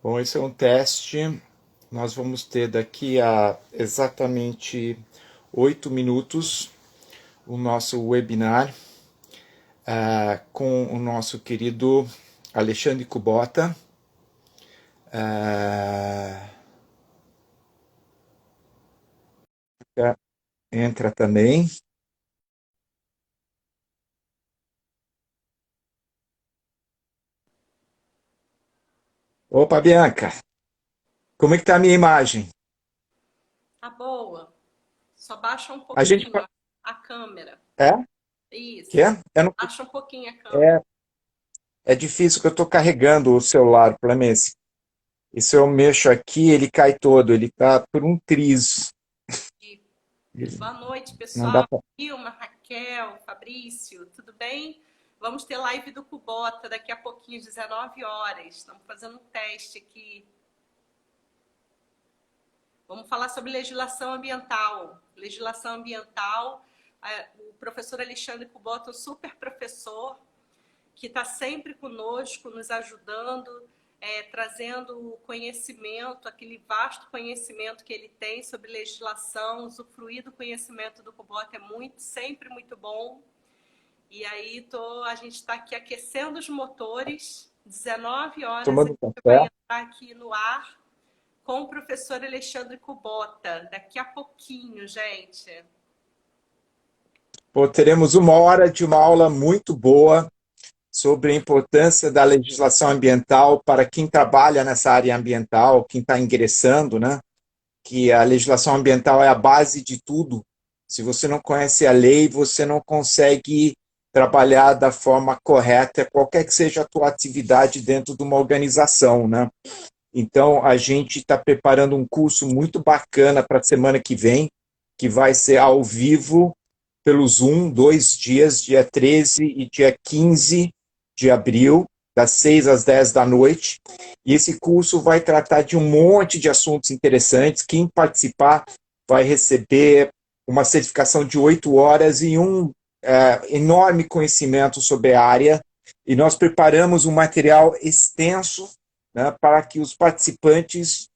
Bom, esse é um teste. Nós vamos ter daqui a exatamente 8 minutos o nosso webinar com o nosso querido Alexandre Kubota. Entra também. Opa, Bianca, como é que tá a minha imagem? Tá boa. Só baixa um A gente pouquinho a câmera. é? Que Isso. é? Eu não, Baixa um pouquinho a câmera. é, é difícil que eu estou carregando o celular, o problema é esse. E se eu mexo aqui, ele cai todo, ele tá por um triz. E boa noite, Não dá pessoal. pra... Ilma, Raquel, Fabrício, tudo bem? Vamos ter live do Cubota daqui a pouquinho, 19 horas. Estamos fazendo um teste aqui. Vamos falar sobre legislação ambiental. Legislação ambiental. O professor Alexandre Cubota, um super professor, que está sempre conosco, nos ajudando, trazendo o conhecimento, aquele vasto conhecimento que ele tem sobre legislação, usufruir do conhecimento do Kubota é sempre muito bom. E aí a gente está aqui aquecendo os motores, 19 horas a tomando gente vai café. entrar aqui no ar com o professor Alexandre Kubota, daqui a pouquinho, gente. Pô, teremos 1 hora de uma aula muito boa sobre a importância da legislação ambiental para quem trabalha nessa área ambiental, quem está ingressando, né? Que a legislação ambiental é a base de tudo. Se você não conhece a lei, você não consegue trabalhar da forma correta, qualquer que seja a tua atividade dentro de uma organização, né? Então, a gente está preparando um curso muito bacana para a semana que vem, que vai ser ao vivo pelo Zoom, 2 dias, dia 13 e dia 15 de abril, das 6 às 10 da noite. E esse curso vai tratar de um monte de assuntos interessantes. Quem participar vai receber uma certificação de 8 horas e um enorme conhecimento sobre a área. E nós preparamos um material extenso, né, para que os participantes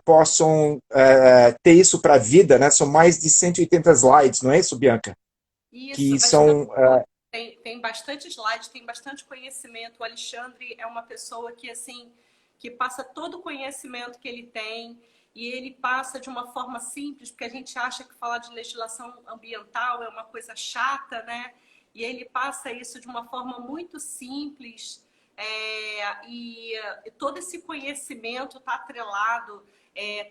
possam ter isso para a vida, né? São mais de 180 slides, não é isso, Bianca? Isso, Que bastante. são Tem bastante slide, tem bastante conhecimento. O Alexandre é uma pessoa que, assim, que passa todo o conhecimento que ele tem e ele passa de uma forma simples, porque a gente acha que falar de legislação ambiental é uma coisa chata, né? E ele passa isso de uma forma muito simples, e todo esse conhecimento está atrelado,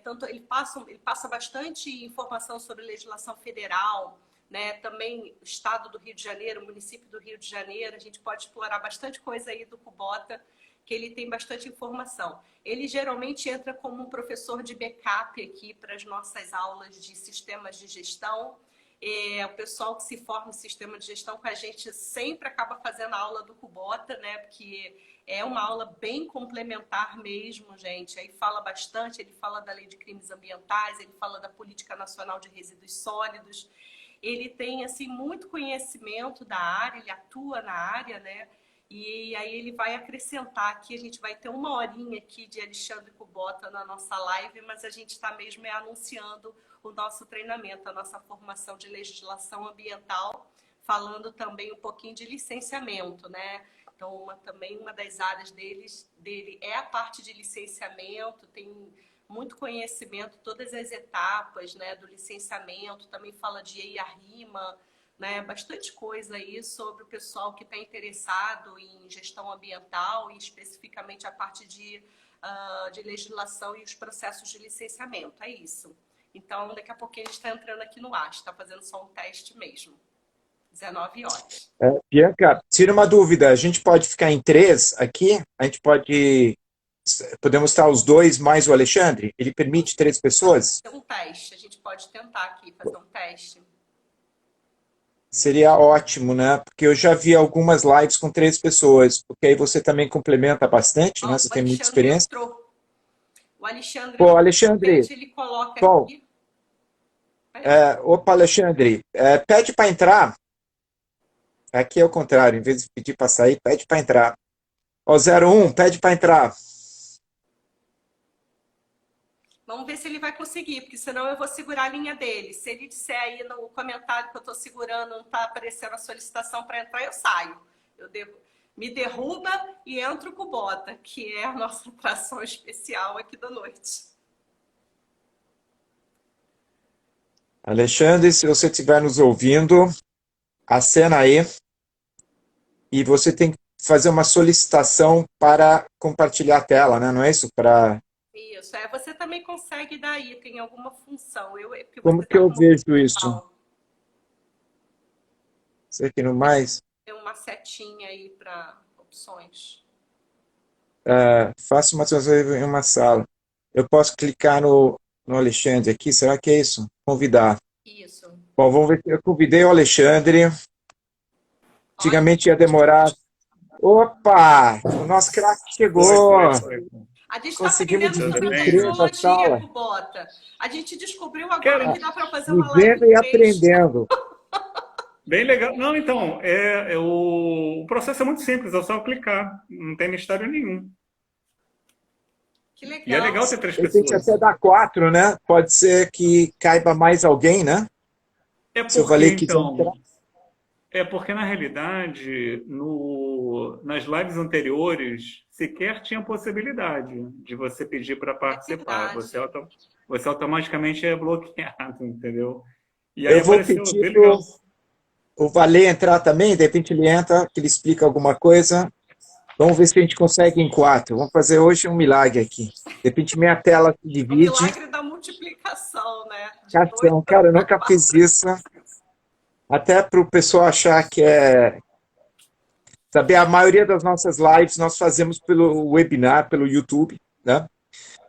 tanto ele passa bastante informação sobre legislação federal, né? Também o estado do Rio de Janeiro, o município do Rio de Janeiro, a gente pode explorar bastante coisa aí do Kubota, que ele tem bastante informação. Ele geralmente entra como um professor de backup aqui para as nossas aulas de sistemas de gestão. O pessoal que se forma em sistema de gestão com a gente sempre acaba fazendo a aula do Kubota, né? Porque é uma aula bem complementar mesmo, gente. Aí fala bastante, ele fala da lei de crimes ambientais, ele fala da política nacional de resíduos sólidos. Ele tem assim muito conhecimento da área, ele atua na área, né? E aí ele vai acrescentar aqui, a gente vai ter 1 horinha aqui de Alexandre Kubota na nossa live, mas a gente está mesmo anunciando o nosso treinamento, a nossa formação de legislação ambiental, falando também um pouquinho de licenciamento, né? Então, também uma das áreas dele é a parte de licenciamento, tem muito conhecimento, todas as etapas, né, do licenciamento, também fala de EIA-RIMA, né, bastante coisa aí sobre o pessoal que está interessado em gestão ambiental e especificamente a parte de legislação e os processos de licenciamento, é isso. Então, daqui a pouquinho a gente está entrando aqui no ar, está fazendo só um teste mesmo, 19 horas. Bianca, tira uma dúvida. A gente pode ficar em três aqui? A gente podemos estar os dois mais o Alexandre? Ele permite 3 pessoas? É um teste, a gente pode tentar aqui fazer um teste. Seria ótimo, né? Porque eu já vi algumas lives com 3 pessoas, porque aí você também complementa bastante, né? Ó, Você o tem muita Alexandre experiência. entrou. O Alexandre Pô, entrou, de Alexandre, repente ele coloca Sol, aqui. Peraí. opa, Alexandre, pede para entrar. Aqui é o contrário, em vez de pedir para sair, pede para entrar. Ó, 01, pede para entrar. Vamos ver se ele vai conseguir, porque senão eu vou segurar a linha dele. Se ele disser aí no comentário que eu estou segurando, não está aparecendo a solicitação para entrar, eu saio. Me derruba e entro com o Bota, que é a nossa atração especial aqui da noite. Alexandre, se você estiver nos ouvindo, acena aí e você tem que fazer uma solicitação para compartilhar a tela, né? Não é isso? Isso, você também consegue daí, tem alguma função. Porque Como você que tá eu como vejo isso? principal. Você aqui no mais? Tem uma setinha aí para opções. Faça uma transação em uma sala. Eu posso clicar no Alexandre aqui? Será que é isso? Convidar. Isso. Bom, vamos ver. Eu convidei o Alexandre. Olha, Antigamente ia demorar. Opa! O nosso craque chegou! a gente está Conseguimos aprendendo dividir sobre em três a tecnologia sala. com o Bota. A gente descobriu agora que dá para fazer uma live Vivendo em e 3. aprendendo. Bem legal. Não, então, o processo é muito simples, é só clicar, não tem mistério nenhum. Que legal. E é legal ter 3 De repente pessoas. até dá 4, né? Pode ser que caiba mais alguém, né? É Se eu porque, falei que então, na realidade, nas lives anteriores, sequer tinha possibilidade de você pedir para participar. verdade. Você automaticamente é bloqueado, entendeu? E aí eu vou apareceu, pedir bem legal. o Valê entrar também, de repente ele entra, que ele explica alguma coisa. Vamos ver se a gente consegue em 4. Vamos fazer hoje um milagre aqui. De repente minha tela se O divide. milagre da multiplicação, né? Cara, eu nunca fiz isso. Até para o pessoal achar que é... Saber, a maioria das nossas lives nós fazemos pelo webinar, pelo YouTube, né?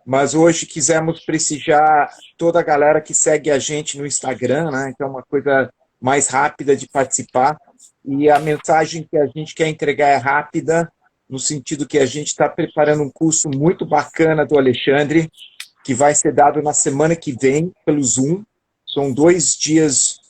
Mas hoje quisemos prestigiar toda a galera que segue a gente no Instagram, né? Então, uma coisa mais rápida de participar. E a mensagem que a gente quer entregar é rápida, no sentido que a gente está preparando um curso muito bacana do Alexandre, que vai ser dado na semana que vem pelo Zoom. São 2 dias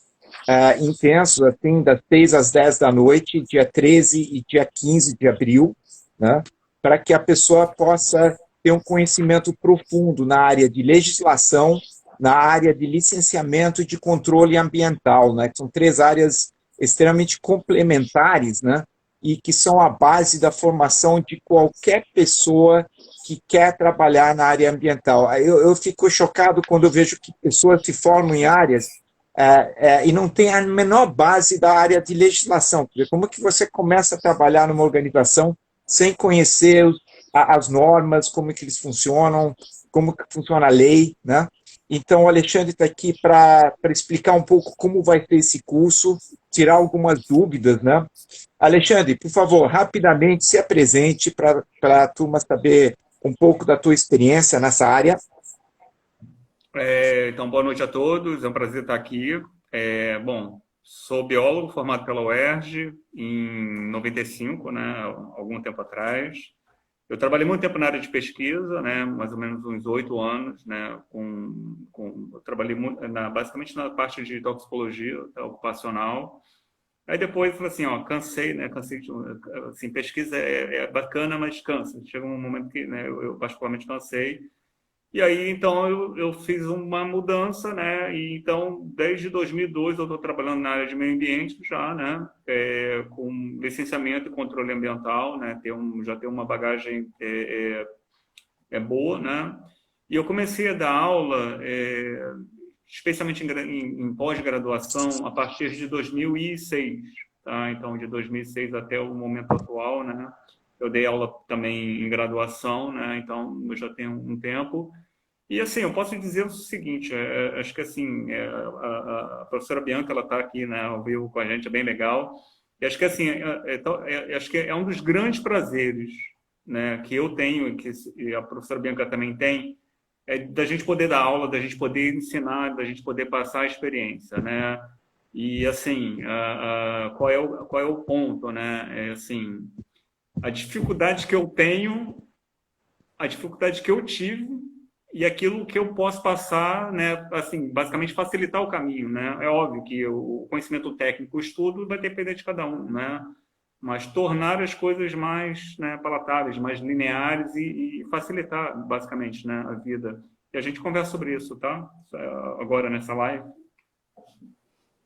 intensos, assim, das 6 às 10 da noite, dia 13 e dia 15 de abril, né? Para que a pessoa possa ter um conhecimento profundo na área de legislação, na área de licenciamento e de controle ambiental, né? Que são 3 áreas extremamente complementares, né? E que são a base da formação de qualquer pessoa que quer trabalhar na área ambiental. Eu fico chocado quando eu vejo que pessoas se formam em áreas e não tem a menor base da área de legislação. Como que você começa a trabalhar numa organização sem conhecer as normas, como que eles funcionam, como que funciona a lei, né? Então, o Alexandre está aqui para explicar um pouco como vai ser esse curso, tirar algumas dúvidas, né? Alexandre, por favor, rapidamente se apresente para a turma saber um pouco da tua experiência nessa área. Então, boa noite a todos, é um prazer estar aqui. Bom, sou biólogo formado pela UERJ em 95, né, algum tempo atrás. Eu trabalhei muito tempo na área de pesquisa, né, mais ou menos uns 8 anos, né, eu trabalhei muito, basicamente na parte de toxicologia ocupacional. Aí depois eu falei assim, ó, cansei, né, assim, pesquisa é bacana, mas cansa. Chega um momento que, né, eu particularmente cansei. E aí, então, eu fiz uma mudança, né? E então, desde 2002, eu estou trabalhando na área de meio ambiente já, né? Com licenciamento e controle ambiental, né? Já tenho uma bagagem boa, né? E eu comecei a dar aula, especialmente em pós-graduação, a partir de 2006, tá? Então, de 2006 até o momento atual, né? Eu dei aula também em graduação, né? Então, eu já tenho um tempo. E, assim, eu posso dizer o seguinte, acho que, assim, a professora Bianca, ela está aqui, né, ao vivo com a gente, é bem legal. E acho que, assim, acho que é um dos grandes prazeres, né, que eu tenho e a professora Bianca também tem, da gente poder dar aula, da gente poder ensinar, da gente poder passar a experiência, né? E, assim, qual é o ponto, né? Assim, a dificuldade que eu tenho, a dificuldade que eu tive e aquilo que eu posso passar, né, assim, basicamente facilitar o caminho, né? É óbvio que o conhecimento técnico, o estudo vai depender de cada um, né? Mas tornar as coisas mais, né, palatáveis, mais lineares e facilitar, basicamente, né, a vida. e a gente conversa sobre isso, tá? Agora nessa live.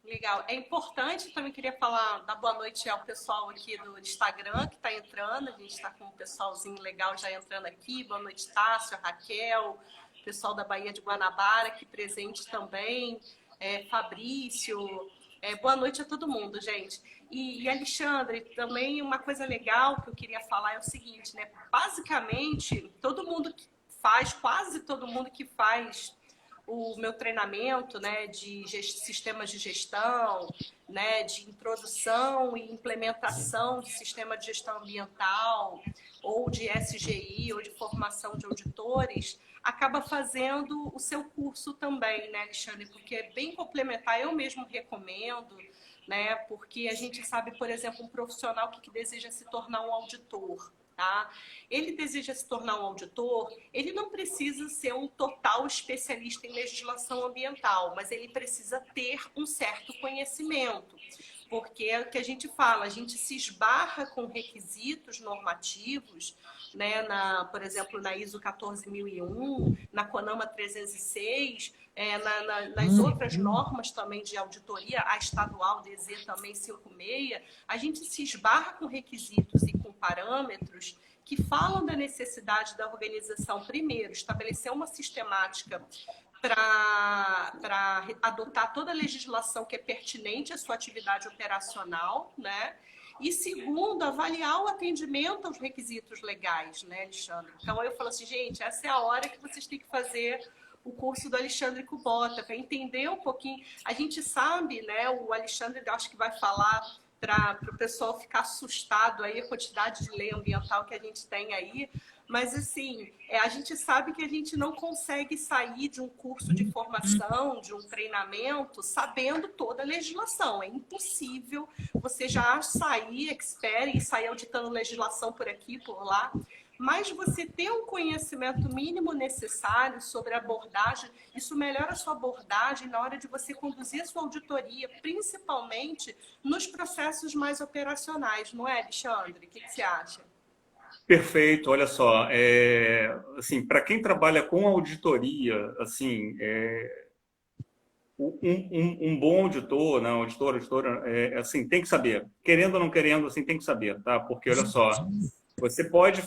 Legal. É importante, também queria falar, dar boa noite ao pessoal aqui do Instagram que está entrando. A gente está com um pessoalzinho legal já entrando aqui. Boa noite, Tássio, Raquel, pessoal da Baía de Guanabara aqui presente também, Fabrício. Boa noite a todo mundo, gente. E Alexandre, também uma coisa legal que eu queria falar é o seguinte, né? Basicamente, todo mundo que faz, quase todo mundo que faz o meu treinamento, né, de sistemas de gestão, né, de introdução e implementação de sistema de gestão ambiental, ou de SGI, ou de formação de auditores, acaba fazendo o seu curso também, né, Alexandre? Porque é bem complementar, eu mesmo recomendo, né, porque a gente sabe, por exemplo, um profissional que deseja se tornar um auditor, tá? Ele deseja se tornar um auditor, ele não precisa ser um total especialista em legislação ambiental, mas ele precisa ter um certo conhecimento, porque é o que a gente fala, a gente se esbarra com requisitos normativos, né, por exemplo, na ISO 14001, na CONAMA 306, nas outras normas também de auditoria, a estadual DZ também 56, a gente se esbarra com requisitos e com parâmetros que falam da necessidade da organização, primeiro, estabelecer uma sistemática para adotar toda a legislação que é pertinente à sua atividade operacional, né? E segundo, avaliar o atendimento aos requisitos legais, né, Alexandre? Então, eu falo assim, gente, essa é a hora que vocês têm que fazer o curso do Alexandre Kubota, para entender um pouquinho. A gente sabe, né, o Alexandre, acho que vai falar para o pessoal ficar assustado aí, a quantidade de lei ambiental que a gente tem aí, mas assim, a gente sabe que a gente não consegue sair de um curso de formação, de um treinamento, sabendo toda a legislação. É impossível você já sair expert e sair auditando legislação por aqui, por lá, mas você ter um conhecimento mínimo necessário sobre a abordagem, isso melhora a sua abordagem na hora de você conduzir a sua auditoria, principalmente nos processos mais operacionais, não é, Alexandre? O que você acha? Perfeito, olha só, assim, para quem trabalha com auditoria, assim, um bom auditor, né, auditora, assim, tem que saber, querendo ou não querendo, assim, tem que saber, tá? Porque, olha só, você pode,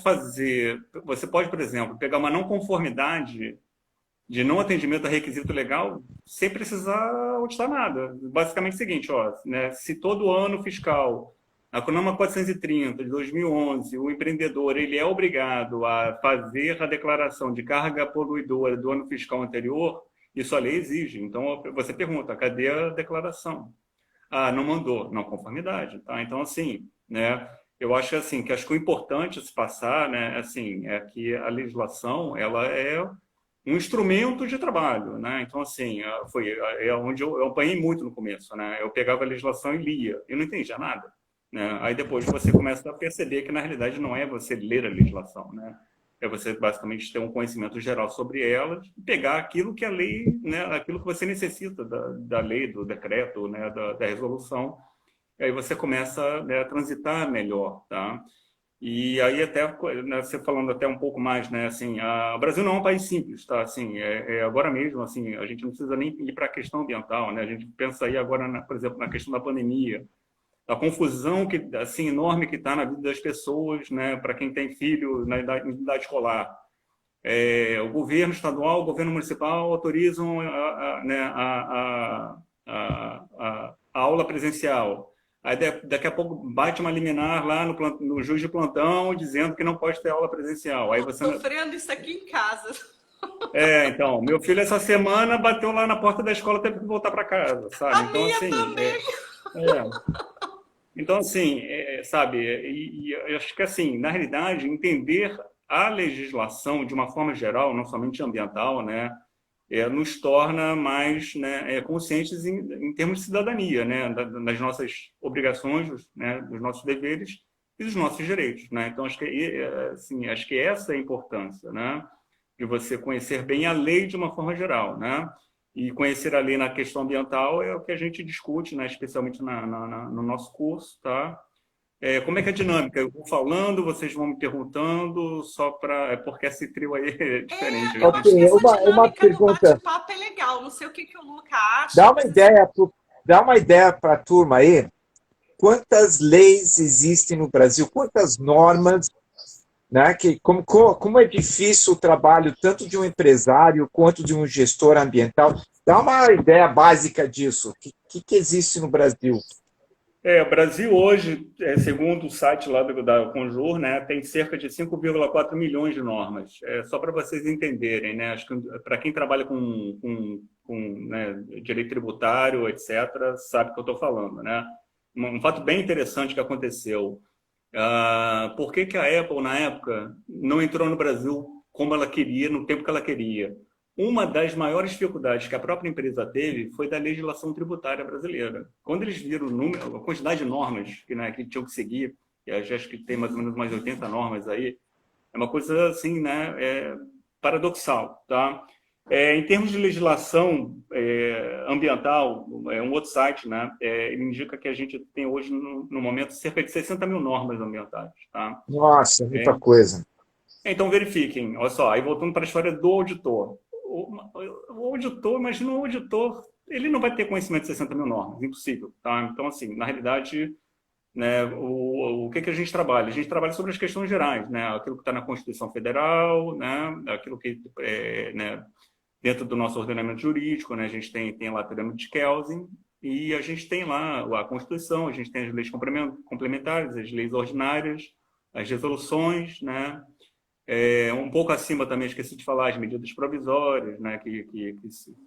por exemplo, pegar uma não conformidade de não atendimento a requisito legal sem precisar auditar nada. Basicamente é o seguinte, ó, né, se todo ano fiscal, a CONAMA 430 de 2011, o empreendedor ele é obrigado a fazer a declaração de carga poluidora do ano fiscal anterior, isso a lei exige. Então, você pergunta, cadê a declaração? Ah, não mandou. Não conformidade. Tá? Então, assim, né, eu acho assim, que o importante a se passar, né, assim, é que a legislação ela é um instrumento de trabalho, né? Então, assim, foi onde eu apanhei muito no começo, né? Eu pegava a legislação e lia, e não entendia nada, né? Aí depois você começa a perceber que, na realidade, não é você ler a legislação, né? É você, basicamente, ter um conhecimento geral sobre ela e pegar aquilo que a lei, né? Aquilo que você necessita da lei, do decreto, né? Da resolução, e aí você começa, né, a transitar melhor, tá? E aí até, né, você falando até um pouco mais, né, assim, o Brasil não é um país simples, tá? Assim, agora mesmo, assim, a gente não precisa nem ir para a questão ambiental, né? A gente pensa aí agora, por exemplo, na questão da pandemia, a confusão que, assim, enorme que está na vida das pessoas, né? Para quem tem filho na idade escolar. O governo estadual, o governo municipal autorizam a aula presencial. Aí daqui a pouco bate uma liminar lá no juiz de plantão dizendo que não pode ter aula presencial. Aí você sofrendo isso aqui em casa. Então, meu filho essa semana bateu lá na porta da escola, teve que voltar para casa, sabe? A então minha assim, também. Então assim, sabe? E eu acho que assim, na realidade, entender a legislação de uma forma geral, não somente ambiental, né? Nos torna mais, né, conscientes em termos de cidadania, né, das nossas obrigações, né, dos nossos deveres e dos nossos direitos, né? Então acho que essa é a importância, né, de você conhecer bem a lei de uma forma geral, né? E conhecer a lei na questão ambiental é o que a gente discute, né, especialmente no nosso curso, tá? Como é que é a dinâmica? Eu vou falando, vocês vão me perguntando, só para... É porque esse trio aí é diferente. Eu Ok, acho que essa uma dinâmica do pergunta. bate-papo é legal. Não sei o que o Luca acha. Dá uma ideia, dá uma ideia para a turma aí. Quantas leis existem no Brasil? Quantas normas, né? Como é difícil o trabalho tanto de um empresário quanto de um gestor ambiental? Dá uma ideia básica disso. O que existe no Brasil? O Brasil hoje, segundo o site lá da Conjur, né, tem cerca de 5,4 milhões de normas. Só para vocês entenderem, né, acho que para quem trabalha com né, direito tributário, etc., sabe o que eu estou falando. Né? Um fato bem interessante que aconteceu. Por que a Apple, na época, não entrou no Brasil como ela queria, no tempo que ela queria? Uma das maiores dificuldades que a própria empresa teve foi da legislação tributária brasileira. Quando eles viram o número, a quantidade de normas que tinham que seguir, e acho que tem mais ou menos umas 80 normas aí, é uma coisa assim, né, paradoxal. Tá? Em termos de legislação ambiental, um outro site, né, ele indica que a gente tem hoje, no momento, cerca de 60 mil normas ambientais. Tá? Nossa, muita coisa. Então, verifiquem. Olha só, aí voltando para a história do auditor. O auditor, imagina o auditor, ele não vai ter conhecimento de 60 mil normas, impossível. Tá? Então, assim, na realidade, né, o que a gente trabalha? A gente trabalha sobre as questões gerais, né? Aquilo que está na Constituição Federal, né? Aquilo que né, dentro do nosso ordenamento jurídico, né? A gente tem lá a pirâmide de Kelsen, e a gente tem lá a Constituição, a gente tem as leis complementares, as leis ordinárias, as resoluções, né? Um pouco acima também, esqueci de falar, as medidas provisórias, né, que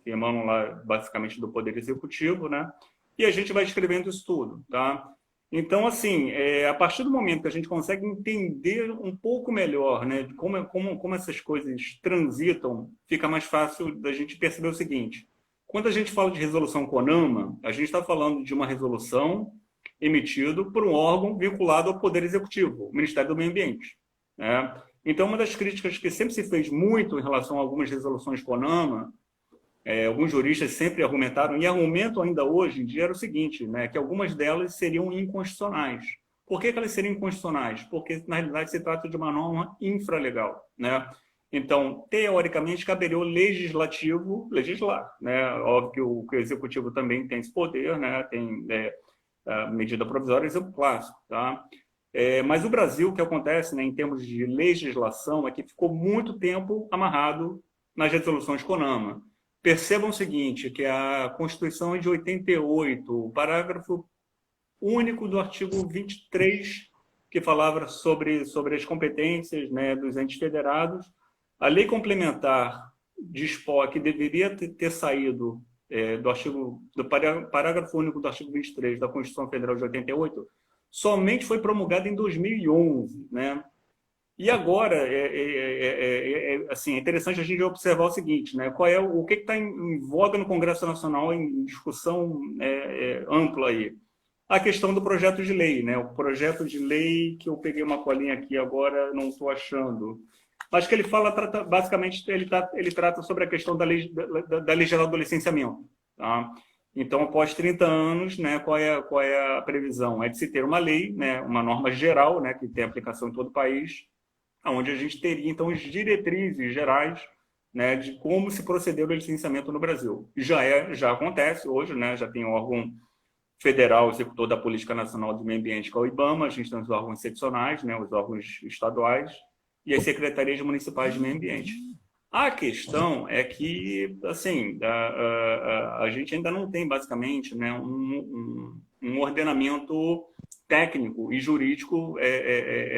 emanam lá basicamente do Poder Executivo, né? E a gente vai escrevendo isso tudo, tá? Então, assim, a partir do momento que a gente consegue entender um pouco melhor, né, de como essas coisas transitam, fica mais fácil da gente perceber o seguinte: quando a gente fala de resolução CONAMA, a gente está falando de uma resolução emitida por um órgão vinculado ao Poder Executivo, o Ministério do Meio Ambiente, né? Então, uma das críticas que sempre se fez muito em relação a algumas resoluções CONAMA, alguns juristas sempre argumentaram, e argumentam ainda hoje em dia, era o seguinte, né, que algumas delas seriam inconstitucionais. Por que elas seriam inconstitucionais? Porque, na realidade, se trata de uma norma infralegal. Né? Então, teoricamente, caberia ao legislativo legislar. Né? Óbvio que o executivo também tem esse poder, né? Tem a medida provisória, exemplo clássico. Tá? Mas o Brasil, o que acontece, né, em termos de legislação, é que ficou muito tempo amarrado nas resoluções CONAMA. Percebam o seguinte, que a Constituição é de 88, o parágrafo único do artigo 23, que falava sobre as competências, né, dos entes federados. A lei complementar dispõe que deveria ter saído do parágrafo único do artigo 23 da Constituição Federal de 88, somente foi promulgada em 2011, né? E agora assim, é interessante a gente observar o seguinte, né? O que está em voga no Congresso Nacional em discussão ampla aí? A questão do projeto de lei, né? O projeto de lei que eu peguei uma colinha aqui agora, não estou achando. Mas que ele basicamente, ele trata sobre a questão da lei geral do licenciamento, tá? Então, após 30 anos, né, qual é a previsão? É de se ter uma lei, né, uma norma geral, né, que tem aplicação em todo o país, onde a gente teria, então, as diretrizes gerais, né, de como se proceder ao licenciamento no Brasil. Já acontece hoje, né, já tem um órgão federal executor da Política Nacional do Meio Ambiente, que é o IBAMA, a gente tem os órgãos seccionais, né, os órgãos estaduais, e as secretarias municipais de meio ambiente. A questão é que, assim, a gente ainda não tem, basicamente, né, um ordenamento técnico e jurídico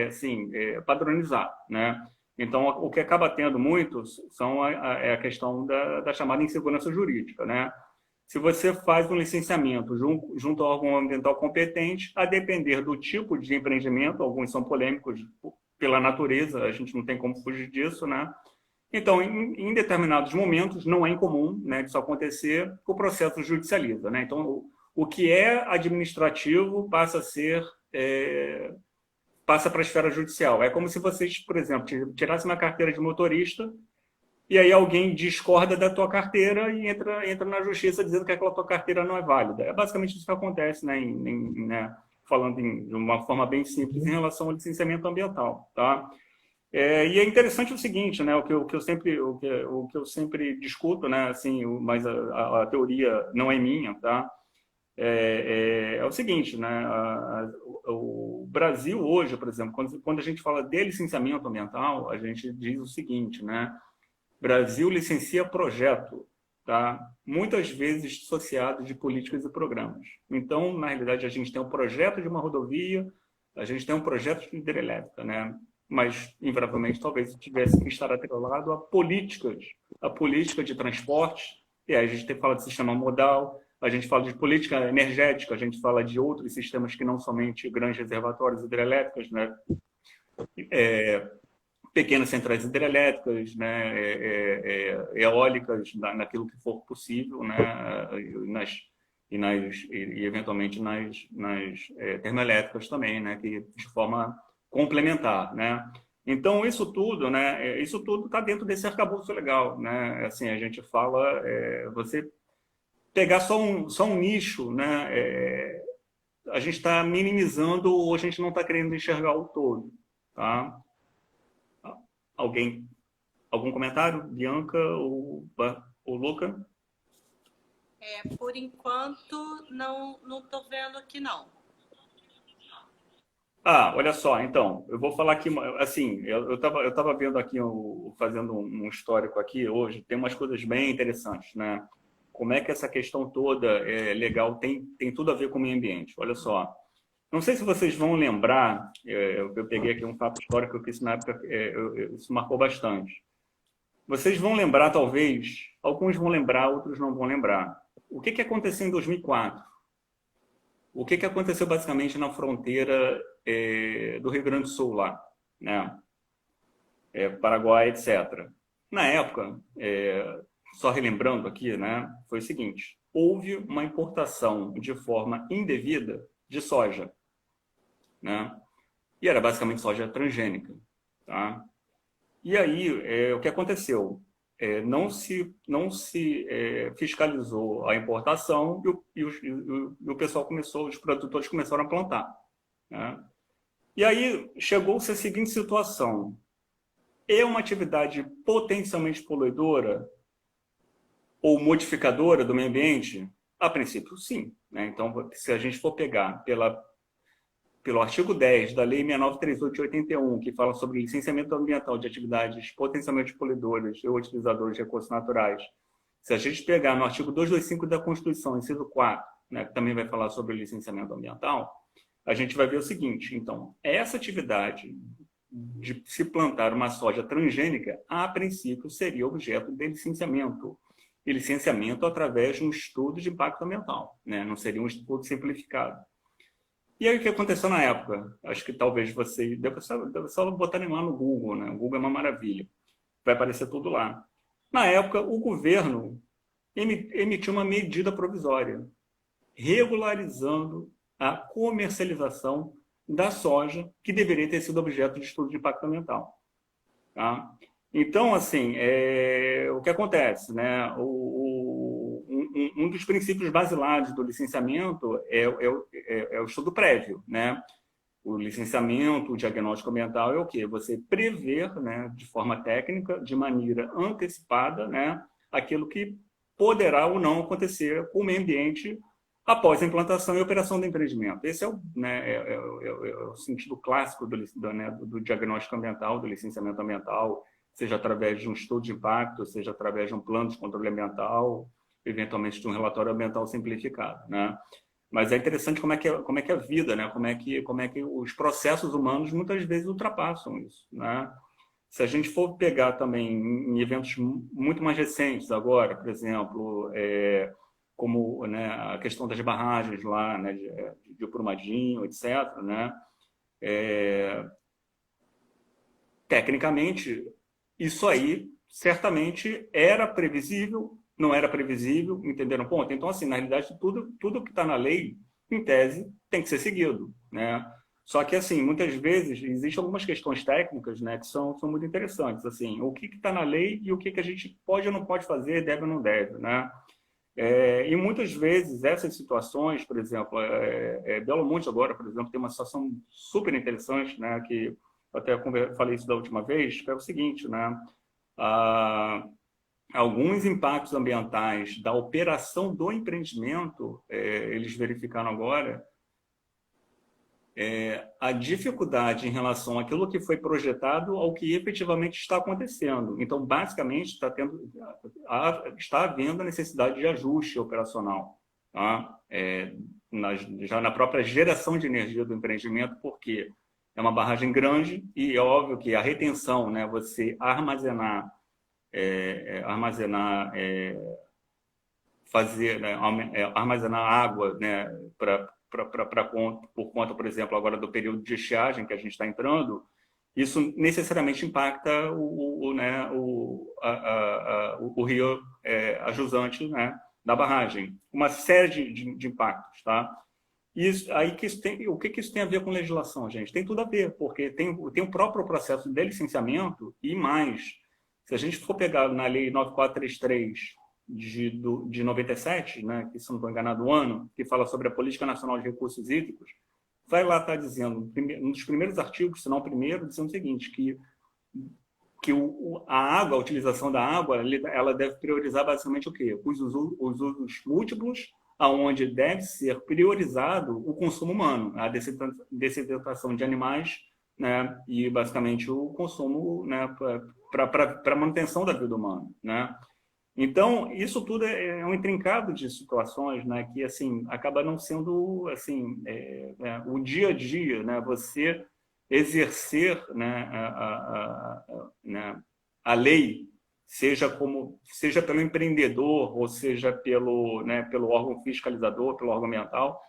assim, padronizado. Né? Então, o que acaba tendo muito são a questão da chamada insegurança jurídica. Né? Se você faz um licenciamento junto ao órgão ambiental competente, a depender do tipo de empreendimento, alguns são polêmicos pela natureza, a gente não tem como fugir disso, né? Então, em determinados momentos, não é incomum, né, disso acontecer, o processo judicializa. Né? Então, o que é administrativo passa para a esfera judicial. É como se vocês, por exemplo, tirassem uma carteira de motorista e aí alguém discorda da tua carteira e entra na justiça dizendo que aquela tua carteira não é válida. É basicamente isso que acontece, né, falando de uma forma bem simples em relação ao licenciamento ambiental, tá? E é interessante o seguinte, né? O que eu sempre discuto, né? Assim, mas a teoria não é minha, tá? É o seguinte, né? O Brasil hoje, por exemplo, quando a gente fala de licenciamento ambiental, a gente diz o seguinte, né? Brasil licencia projeto, tá? Muitas vezes dissociado de políticas e programas. Então, na realidade, a gente tem um projeto de uma rodovia, a gente tem um projeto de hidrelétrica, né? Mas, invariavelmente, talvez tivesse que estar atrelado a políticas, a política de transporte, e aí a gente fala de sistema modal, a gente fala de política energética, a gente fala de outros sistemas que não somente grandes reservatórios hidrelétricos, né? Pequenas centrais hidrelétricas, né? Eólicas, naquilo que for possível, né? E eventualmente nas termoelétricas também, né? Que de forma complementar, né? Então isso tudo, né? Isso tudo está dentro desse arcabouço legal, né? Assim, a gente fala, você pegar só um nicho, né? A gente está minimizando ou a gente não está querendo enxergar o todo, tá? Algum comentário? Bianca ou Luca? Por enquanto, não estou vendo aqui, não. Olha só, então, eu vou falar aqui, assim, eu tava vendo aqui, fazendo um histórico aqui hoje, tem umas coisas bem interessantes, né? Como é que essa questão toda é legal, tem tudo a ver com o meio ambiente. Olha só, não sei se vocês vão lembrar, eu peguei aqui um fato histórico que isso na época, isso marcou bastante. Vocês vão lembrar, talvez, alguns vão lembrar, outros não vão lembrar. O que aconteceu em 2004? O que aconteceu basicamente na fronteira do Rio Grande do Sul lá, né? Paraguai, etc. Na época, só relembrando aqui, né, foi o seguinte: houve uma importação de forma indevida de soja, né? E era basicamente soja transgênica, tá? E aí, o que aconteceu? Não se fiscalizou a importação e o pessoal começou, os produtores começaram a plantar, né? E aí chegou-se a seguinte situação: é uma atividade potencialmente poluidora ou modificadora do meio ambiente? A princípio, sim, né? Então, se a gente for pegar pelo artigo 10 da Lei 6938 de 81, que fala sobre licenciamento ambiental de atividades potencialmente poluidoras ou utilizadores de recursos naturais, se a gente pegar no artigo 225 da Constituição, inciso 4, né, que também vai falar sobre licenciamento ambiental, a gente vai ver o seguinte: então, essa atividade de se plantar uma soja transgênica, a princípio, seria objeto de licenciamento. E licenciamento através de um estudo de impacto ambiental, né? Não seria um estudo simplificado. E aí o que aconteceu na época? Acho que talvez vocês... Deve só botarem lá no Google, né? O Google é uma maravilha. Vai aparecer tudo lá. Na época, o governo emitiu uma medida provisória regularizando a comercialização da soja que deveria ter sido objeto de estudo de impacto ambiental. Tá? Então, assim, o que acontece, né? Um dos princípios basilares do licenciamento é o estudo prévio, né? O licenciamento, o diagnóstico ambiental é o quê? Você prever, né, de forma técnica, de maneira antecipada, né, aquilo que poderá ou não acontecer com o meio ambiente após a implantação e operação do empreendimento. Esse é o sentido clássico do diagnóstico ambiental, do licenciamento ambiental, seja através de um estudo de impacto, seja através de um plano de controle ambiental, eventualmente de um relatório ambiental simplificado, né? Mas é interessante como é que a vida, né? Como é que os processos humanos muitas vezes ultrapassam isso, né? Se a gente for pegar também em eventos muito mais recentes agora, por exemplo, como, né, a questão das barragens lá, né, de Brumadinho, etc., né? Tecnicamente, isso aí certamente era previsível, não era previsível, entenderam o ponto? Então, assim, na realidade, tudo que está na lei, em tese, tem que ser seguido, né? Só que, assim, muitas vezes, existem algumas questões técnicas, né, que são muito interessantes, assim, o que está na lei e o que a gente pode ou não pode fazer, deve ou não deve, né? E muitas vezes essas situações, por exemplo, Belo Monte agora, por exemplo, tem uma situação super interessante, né, que eu até falei isso da última vez, que é o seguinte, né, alguns impactos ambientais da operação do empreendimento, eles verificaram agora a dificuldade em relação àquilo que foi projetado ao que efetivamente está acontecendo. Então, basicamente, está havendo a necessidade de ajuste operacional, tá? Já na própria geração de energia do empreendimento, porque é uma barragem grande e é óbvio que a retenção, né, você armazenar, fazer, né, armazenar água, né, por conta, por exemplo, agora do período de estiagem que a gente está entrando, isso necessariamente impacta o rio a jusante, né, da barragem. Uma série de impactos, tá? Isso, o que isso tem a ver com legislação, gente? Tem tudo a ver, porque tem o próprio processo de licenciamento e mais. Se a gente for pegar na Lei 9433 de 97, né, que se não estou enganado o ano, que fala sobre a Política Nacional de Recursos Hídricos, vai lá estar dizendo, um dos primeiros artigos, se não o primeiro, dizendo o seguinte, que a água, a utilização da água, ela deve priorizar basicamente o quê? Os usos múltiplos, aonde deve ser priorizado o consumo humano, a dessedentação de animais, né, e basicamente o consumo, né, para a manutenção da vida humana, né? Então, isso tudo é um intrincado de situações, né, que assim acaba não sendo assim o dia a dia, né, você exercer, né, a lei, seja pelo empreendedor ou seja pelo órgão fiscalizador, pelo órgão ambiental,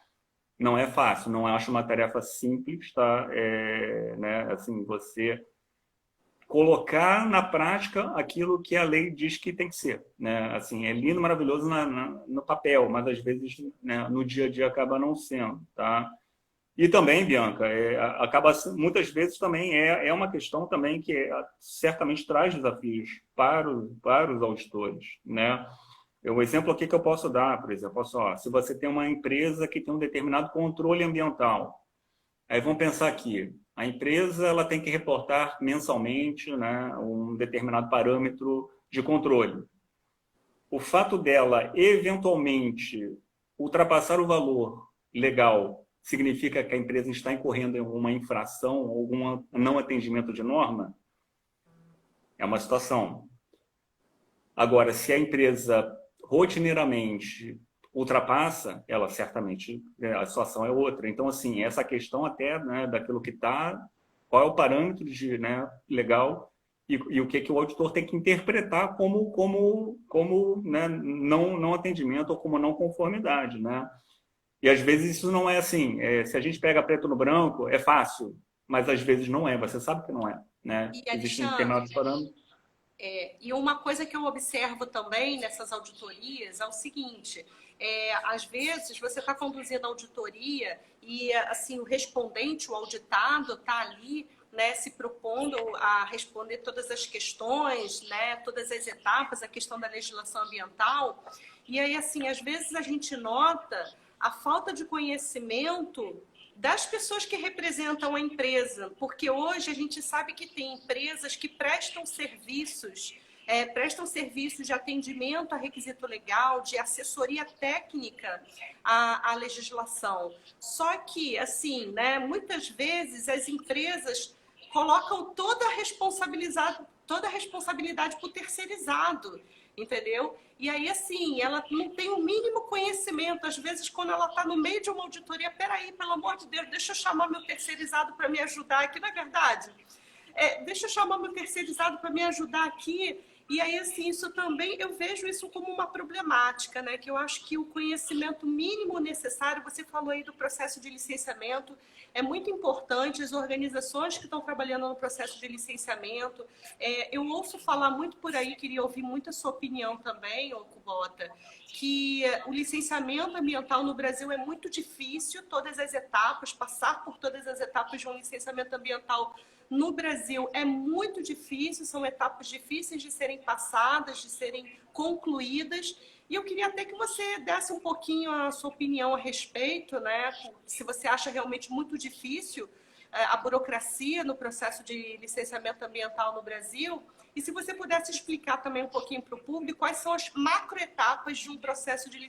não é fácil, não acho uma tarefa simples, tá? Né, assim, você colocar na prática aquilo que a lei diz que tem que ser, né? Assim, é lindo, maravilhoso no papel, mas às vezes, né, no dia a dia acaba não sendo, tá? E também, Bianca, acaba muitas vezes também é uma questão também que certamente traz desafios para os auditores, né? O exemplo aqui que eu posso dar, por exemplo, se você tem uma empresa que tem um determinado controle ambiental, aí vamos pensar aqui, a empresa ela tem que reportar mensalmente, né, um determinado parâmetro de controle. O fato dela, eventualmente, ultrapassar o valor legal significa que a empresa está incorrendo em alguma infração, algum não atendimento de norma? É uma situação. Agora, se a empresa rotineiramente ultrapassa, ela certamente, a situação é outra. Então, assim, essa questão até, né, daquilo que está, qual é o parâmetro de, né, legal e o que o auditor tem que interpretar como né, não atendimento ou como não conformidade, né? E às vezes isso não é assim. Se a gente pega preto no branco, é fácil, mas às vezes não é. Você sabe que não é, né? E, Existem determinados parâmetros. E uma coisa que eu observo também nessas auditorias é o seguinte: às vezes você está conduzindo a auditoria e assim o respondente, o auditado, está ali, né, se propondo a responder todas as questões, né, todas as etapas, a questão da legislação ambiental. E aí, assim, às vezes a gente nota a falta de conhecimento das pessoas que representam a empresa, porque hoje a gente sabe que tem empresas que prestam serviços de atendimento a requisito legal, de assessoria técnica à legislação. Só que, assim, né, muitas vezes as empresas colocam toda a responsabilidade para o terceirizado, entendeu? E aí, assim, ela não tem o mínimo conhecimento. Às vezes, quando ela está no meio de uma auditoria, peraí, pelo amor de Deus, deixa eu chamar meu terceirizado para me ajudar aqui, não é verdade? Deixa eu chamar meu terceirizado para me ajudar aqui. E aí, assim, isso também, eu vejo isso como uma problemática, né? Que eu acho que o conhecimento mínimo necessário, você falou aí do processo de licenciamento, é muito importante, as organizações que estão trabalhando no processo de licenciamento. Eu ouço falar muito por aí, queria ouvir muito a sua opinião também, Kubota, que o licenciamento ambiental no Brasil é muito difícil, todas as etapas, passar por todas as etapas de um licenciamento ambiental no Brasil é muito difícil, são etapas difíceis de serem passadas, de serem concluídas. E eu queria até que você desse um pouquinho a sua opinião a respeito, né? Se você acha realmente muito difícil a burocracia no processo de licenciamento ambiental no Brasil, e se você pudesse explicar também um pouquinho para o público quais são as macroetapas de um processo de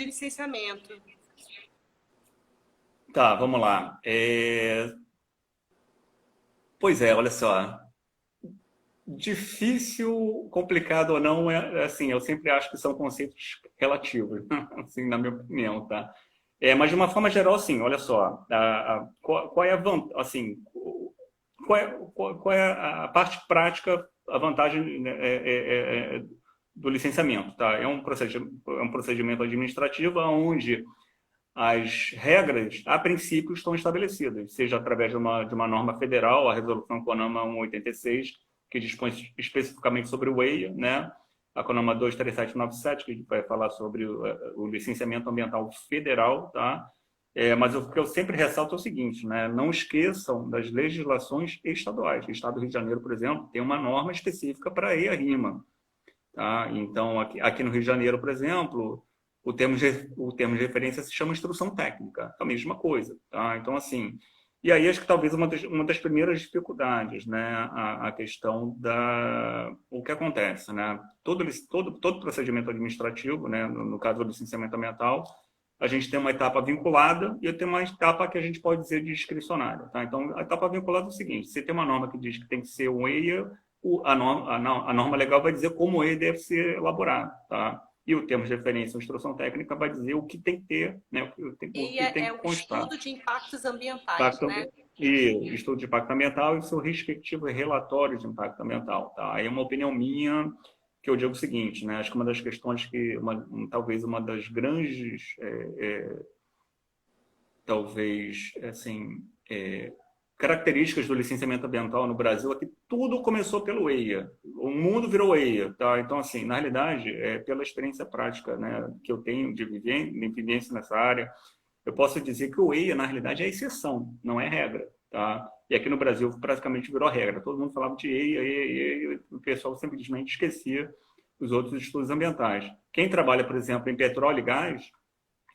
licenciamento. Tá, vamos lá. Pois é, olha só. Difícil, complicado ou não, assim, eu sempre acho que são conceitos relativos, assim, na minha opinião, tá? Mas de uma forma geral, assim, olha só, qual é a assim, qual é a parte prática, a vantagem do licenciamento, tá? É um procedimento administrativo onde as regras, a princípio, estão estabelecidas, seja através de uma norma federal, a Resolução CONAMA 186, que dispõe especificamente sobre o EIA, né? A CONAMA 23797, que vai falar sobre o licenciamento ambiental federal, tá? Mas o que eu sempre ressalto é o seguinte, né? Não esqueçam das legislações estaduais. O Estado do Rio de Janeiro, por exemplo, tem uma norma específica para EIA-RIMA, tá? Então, aqui no Rio de Janeiro, por exemplo, o termo de referência se chama instrução técnica, é a mesma coisa, tá? Então, assim, e aí acho que talvez uma das primeiras dificuldades, né, a questão o que acontece, né? Todo procedimento administrativo, né, no caso do licenciamento ambiental, a gente tem uma etapa vinculada e tem uma etapa que a gente pode dizer discricionária, tá? Então, a etapa vinculada é o seguinte: se tem uma norma que diz que tem que ser um EIA, a norma legal vai dizer como o EIA deve ser elaborado, tá? E o termo de referência ou instrução técnica vai dizer o que tem que ter, né? O que tem que constar. Estudo de impactos ambientais, né? E estudo de impacto ambiental e o seu respectivo relatório de impacto ambiental, tá? Aí é uma opinião minha que eu digo o seguinte, né? Acho que uma das questões que, talvez uma das grandes, talvez, assim, características do licenciamento ambiental no Brasil é que tudo começou pelo EIA. O mundo virou EIA, tá? Então, assim, na realidade, pela experiência prática, né, que eu tenho de vivência nessa área, eu posso dizer que o EIA, na realidade, é exceção, não é regra, tá? E aqui no Brasil, praticamente virou regra. Todo mundo falava de EIA, e o pessoal simplesmente esquecia os outros estudos ambientais. Quem trabalha, por exemplo, em petróleo e gás,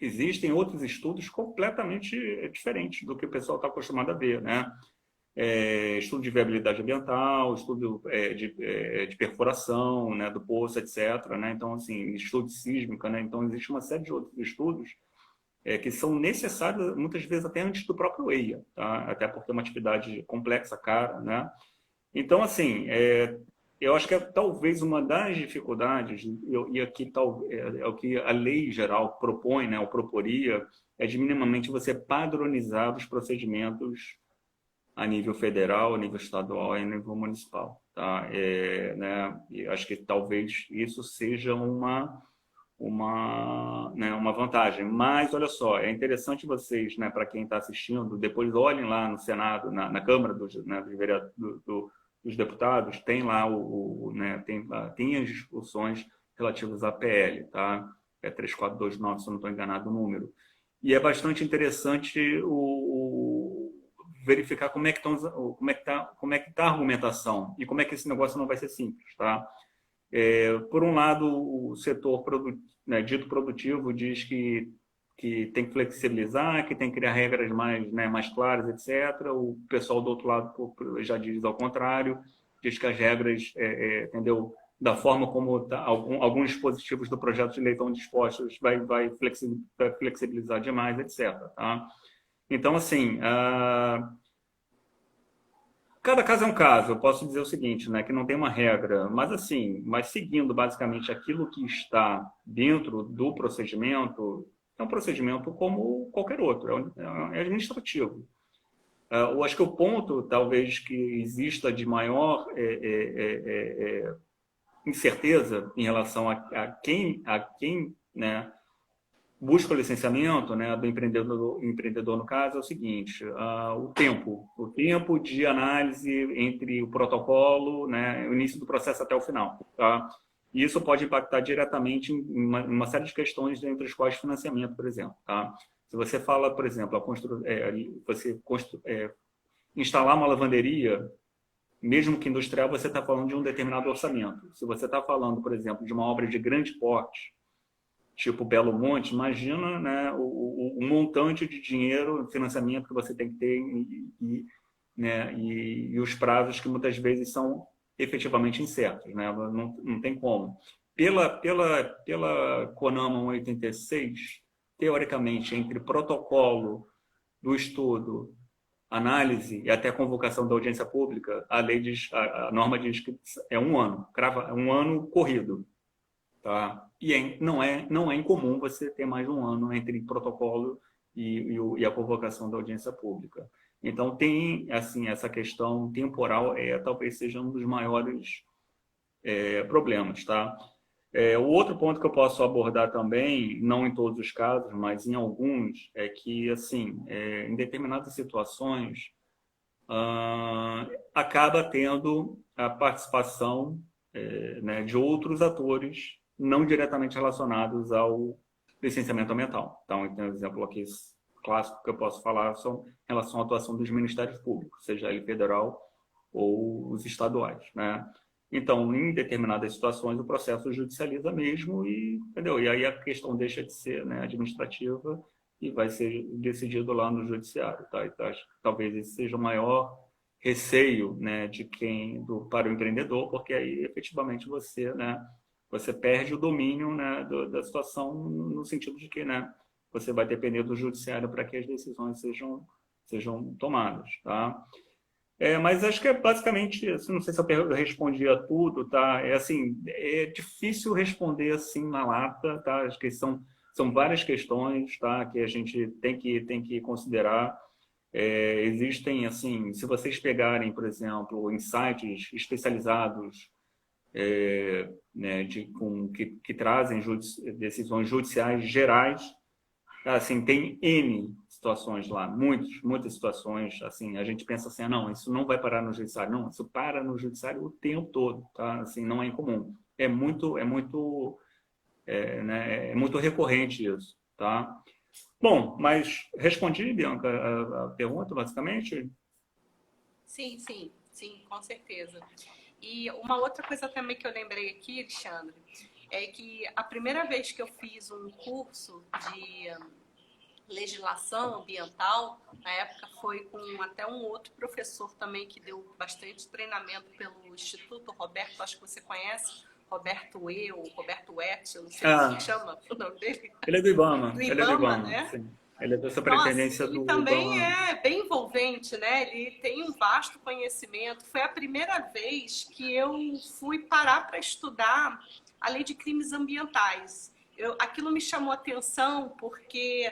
existem outros estudos completamente diferentes do que o pessoal está acostumado a ver, né? Estudo de viabilidade ambiental, estudo de perfuração, né, do poço, etc., né? Então, assim, estudo de sísmica, né? Então, existe uma série de outros estudos que são necessários, muitas vezes, até antes do próprio EIA, tá? Até porque é uma atividade complexa, cara, né? Então, assim, eu acho que talvez uma das dificuldades, e aqui é o que a lei geral propõe, né, ou proporia, é de minimamente você padronizar os procedimentos a nível federal, a nível estadual e a nível municipal, tá? Né, e acho que talvez isso seja uma vantagem. Mas, olha só, é interessante vocês, né, para quem está assistindo, depois olhem lá no Senado, na Câmara dos deputados, tem lá tem as discussões relativas à PL, tá? 3429, se eu não estou enganado o número. E é bastante interessante verificar como é que tá a argumentação e como é que esse negócio não vai ser simples, tá? Por um lado, o setor dito produtivo diz que tem que flexibilizar, que tem que criar regras mais claras, etc. O pessoal do outro lado já diz ao contrário, diz que as regras, entendeu, da forma como alguns dispositivos do projeto de lei estão dispostos, vai flexibilizar demais, etc. Tá? Então, assim, cada caso é um caso. Eu posso dizer o seguinte, né, que não tem uma regra, mas seguindo basicamente aquilo que está dentro do procedimento, é um procedimento como qualquer outro, é administrativo. Eu acho que o ponto, talvez, que exista de maior incerteza em relação a quem né, busca o licenciamento, né, do empreendedor no caso, é o seguinte: o tempo de análise entre o protocolo, né, o início do processo até o final, tá? E isso pode impactar diretamente em uma série de questões, entre as quais financiamento, por exemplo, tá? Se você fala, por exemplo, instalar uma lavanderia, mesmo que industrial, você está falando de um determinado orçamento. Se você está falando, por exemplo, de uma obra de grande porte, tipo Belo Monte, imagina, né, o montante de dinheiro, financiamento que você tem que ter né, e os prazos que muitas vezes são efetivamente incertos, né? Não tem como. Pela CONAMA 186, teoricamente, entre protocolo do estudo, análise e até convocação da audiência pública, a lei diz, a norma diz que é 1 ano, crava 1 ano corrido, tá? E não é incomum você ter mais de 1 ano entre protocolo e a convocação da audiência pública. Então tem assim essa questão temporal talvez seja um dos maiores problemas, tá? O outro ponto que eu posso abordar também, não em todos os casos, mas em alguns, é que, assim, em determinadas situações, acaba tendo a participação né, de outros atores não diretamente relacionados ao licenciamento ambiental. Então, tem um exemplo aqui clássico que eu posso falar em relação à atuação dos ministérios públicos, seja ele federal ou os estaduais, né? Então, em determinadas situações, o processo judicializa mesmo entendeu? E aí a questão deixa de ser, né, administrativa e vai ser decidido lá no judiciário. Tá? Então, acho que talvez esse seja o maior receio, né, para o empreendedor, porque aí, efetivamente, você perde o domínio, né, da situação no sentido de que, né, você vai depender do judiciário para que as decisões sejam tomadas. Tá? Mas acho que é basicamente isso. Não sei se eu respondi a tudo, tá? Assim, é difícil responder assim na lata, tá? Acho que são várias questões, tá? Que a gente tem que considerar. Existem, assim, se vocês pegarem, por exemplo, em sites especializados né, que trazem decisões judiciais gerais, assim, tem N situações lá, muitas situações, assim, a gente pensa assim, não, isso não vai parar no judiciário. Não, isso para no judiciário o tempo todo, tá? Assim, não é incomum. É muito recorrente isso, tá? Bom, mas respondi, Bianca, a pergunta, basicamente? Sim, com certeza. E uma outra coisa também que eu lembrei aqui, Alexandre, é que a primeira vez que eu fiz um curso de legislação ambiental, na época foi com até um outro professor também que deu bastante treinamento pelo Instituto Roberto, acho que você conhece, Roberto Wetzel, não sei como se chama o nome dele. Ele é do IBAMA. Ele é do IBAMA, né? Sim. Ele é da superintendência do IBAMA. Ele também é bem envolvente, né? Ele tem um vasto conhecimento. Foi a primeira vez que eu fui parar para estudar a lei de crimes ambientais. Aquilo me chamou a atenção porque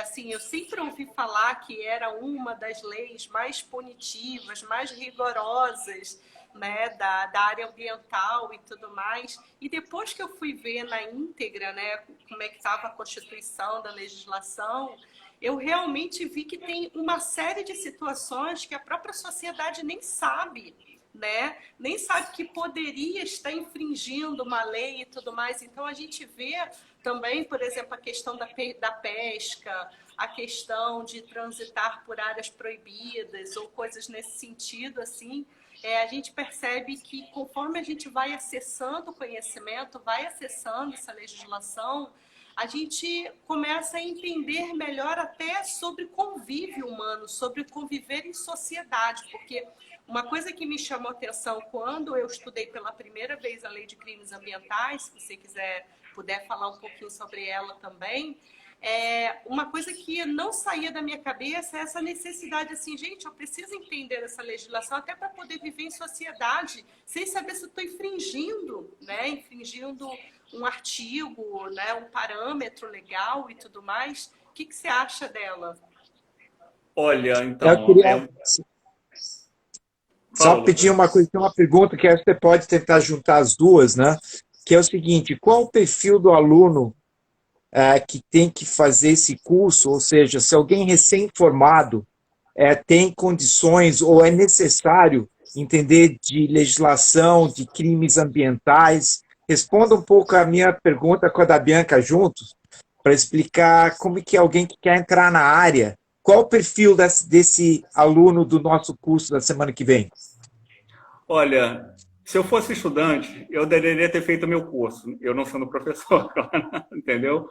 assim, eu sempre ouvi falar que era uma das leis mais punitivas, mais rigorosas, né, da área ambiental e tudo mais. E depois que eu fui ver na íntegra, né, como é que estava a Constituição, da legislação, eu realmente vi que tem uma série de situações que a própria sociedade nem sabe, né? Nem sabe que poderia estar infringindo uma lei e tudo mais. Então, a gente vê também, por exemplo, a questão da pesca, a questão de transitar por áreas proibidas ou coisas nesse sentido, assim. A gente percebe que conforme a gente vai acessando o conhecimento, vai acessando essa legislação, a gente começa a entender melhor até sobre convívio humano, sobre conviver em sociedade, porque uma coisa que me chamou a atenção quando eu estudei pela primeira vez a Lei de Crimes Ambientais, se você puder falar um pouquinho sobre ela também, uma coisa que não saía da minha cabeça é essa necessidade, assim, gente, eu preciso entender essa legislação até para poder viver em sociedade, sem saber se eu estou infringindo, né? Infringindo um artigo, né? Um parâmetro legal e tudo mais. O que você acha dela? Olha, então... Eu queria só pedir uma pergunta que você pode tentar juntar as duas, né? Que é o seguinte, qual o perfil do aluno que tem que fazer esse curso, ou seja, se alguém recém-formado tem condições ou é necessário entender de legislação, de crimes ambientais. Responda um pouco a minha pergunta com a da Bianca juntos, para explicar como que alguém que quer entrar na área, qual o perfil desse aluno do nosso curso da semana que vem? Olha, se eu fosse estudante, eu deveria ter feito meu curso. Eu não sendo professor, entendeu?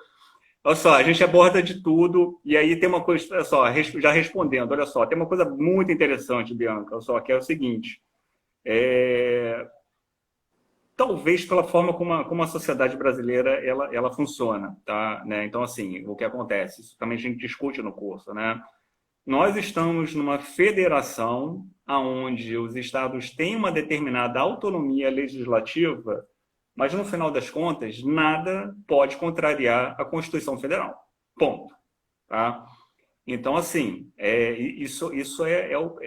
Olha só, a gente aborda de tudo, e aí tem uma coisa, olha só, já respondendo, olha só, tem uma coisa muito interessante, Bianca, olha só, que é o seguinte, é, talvez pela forma como a sociedade brasileira ela funciona, tá? Né? Então, assim, o que acontece, isso também a gente discute no curso, né? Nós estamos numa federação onde os estados têm uma determinada autonomia legislativa, mas no final das contas, nada pode contrariar a Constituição Federal. Ponto. Tá? Então, assim, isso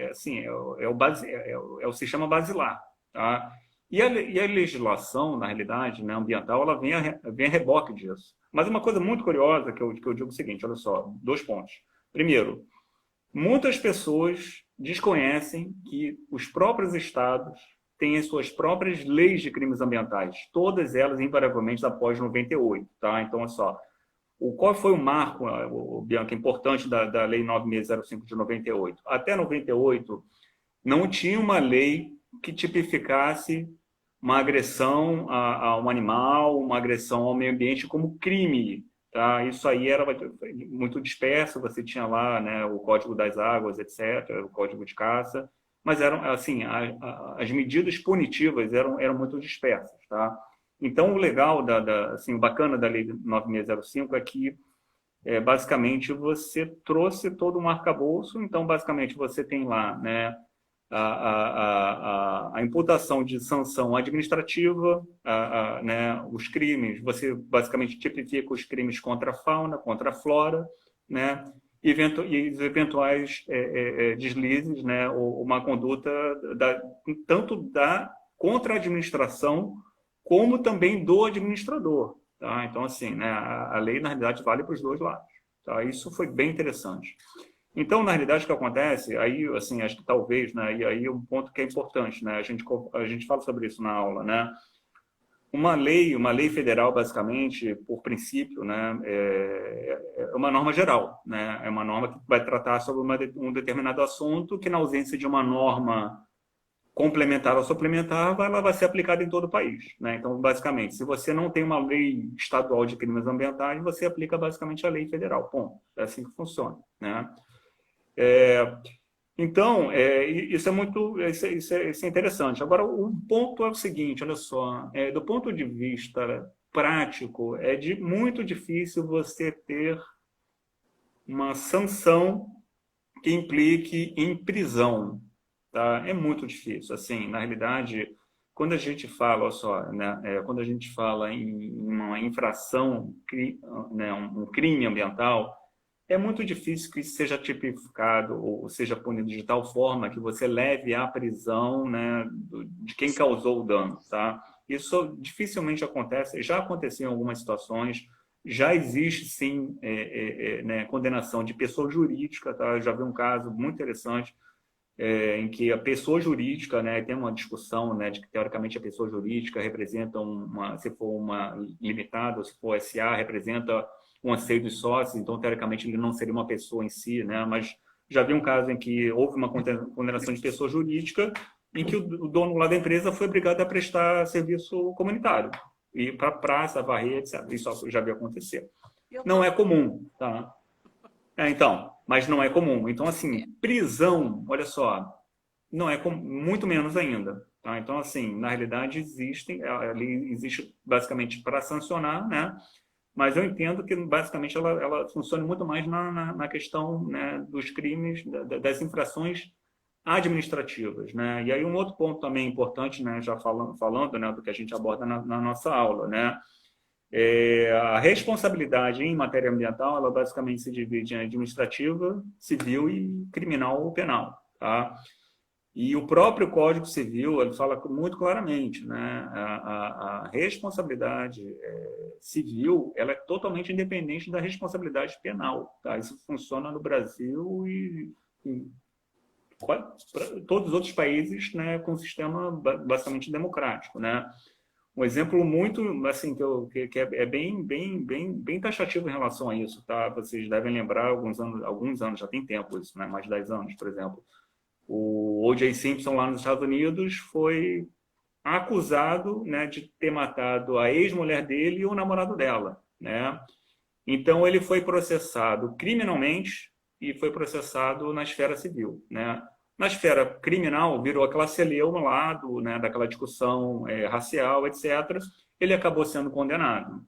assim, é o sistema basilar. Tá? E a legislação, na realidade, né, ambiental, ela vem a reboque disso. Mas uma coisa muito curiosa que eu digo o seguinte, olha só, 2 pontos. Primeiro, muitas pessoas desconhecem que os próprios estados têm as suas próprias leis de crimes ambientais, todas elas invariavelmente após 98, tá? Então, olha só, qual foi o marco, Bianca, importante da Lei 9605 de 98? Até 98, não tinha uma lei que tipificasse uma agressão a um animal, uma agressão ao meio ambiente como crime. Tá? Isso aí era muito disperso, você tinha lá, né, o Código das Águas, etc., o Código de Caça, mas eram assim, as medidas punitivas eram muito dispersas. Tá? Então, o legal, assim, o bacana da Lei 9605 é que, basicamente, você trouxe todo um arcabouço, então, basicamente, você tem lá, né, a imputação de sanção administrativa, né, os crimes, você basicamente tipifica os crimes contra a fauna, contra a flora, né, e os eventuais deslizes, né, ou uma conduta tanto contra a administração como também do administrador. Tá? Então, assim, né, a lei, na realidade, vale para os 2 lados. Tá? Isso foi bem interessante. Então, na realidade, o que acontece, aí, assim, acho que talvez, né, e aí um ponto que é importante, né, a gente fala sobre isso na aula, né, uma lei federal, basicamente, por princípio, né, é uma norma geral, né, é uma norma que vai tratar sobre um determinado assunto que, na ausência de uma norma complementar ou suplementar, ela vai ser aplicada em todo o país, né? Então, basicamente, se você não tem uma lei estadual de crimes ambientais, você aplica basicamente a lei federal. Bom, é assim que funciona, né? Então, isso é muito isso é interessante. Agora, o ponto é o seguinte, olha só, do ponto de vista prático, muito difícil você ter uma sanção que implique em prisão, tá? É muito difícil. Assim, na realidade, quando a gente fala, olha só, né, quando a gente fala em uma infração, né, um crime ambiental, é muito difícil que isso seja tipificado ou seja punido de tal forma que você leve à prisão, né, de quem causou o dano, tá? Isso dificilmente acontece, já aconteceu em algumas situações, já existe sim né, condenação de pessoa jurídica, tá? Eu já vi um caso muito interessante em que a pessoa jurídica, né, tem uma discussão, né, de que teoricamente a pessoa jurídica representa se for uma limitada ou se for SA, representa um anseio dos sócios, então teoricamente ele não seria uma pessoa em si, né, mas já vi um caso em que houve uma condenação de pessoa jurídica em que o dono lá da empresa foi obrigado a prestar serviço comunitário, ir para a praça, varrer, etc. Isso já viu acontecer. Não é comum, tá? Então, mas não é comum. Então, assim, prisão, olha só, não é comum, muito menos ainda. Tá? Então, assim, na realidade, ali existe basicamente para sancionar, né? Mas eu entendo que, basicamente, ela funciona muito mais na questão, né, dos crimes, das infrações administrativas, né? E aí um outro ponto também importante, né, já falando, né, do que a gente aborda na nossa aula, né? A responsabilidade em matéria ambiental, ela basicamente se divide em administrativa, civil e criminal ou penal, tá? E o próprio Código Civil, ele fala muito claramente, né? A responsabilidade civil, ela é totalmente independente da responsabilidade penal, tá? Isso funciona no Brasil e todos os outros países, né, com um sistema basicamente democrático, né? Um exemplo muito, assim, que é bem taxativo em relação a isso, tá? Vocês devem lembrar, alguns anos, já tem tempo isso, né? Mais de 10 anos, por exemplo. O O.J. Simpson, lá nos Estados Unidos, foi acusado, né, de ter matado a ex-mulher dele e o namorado dela, né? Então, ele foi processado criminalmente e foi processado na esfera civil, né? Na esfera criminal, virou aquela celeuma lá né, daquela discussão racial, etc. Ele acabou sendo condenado.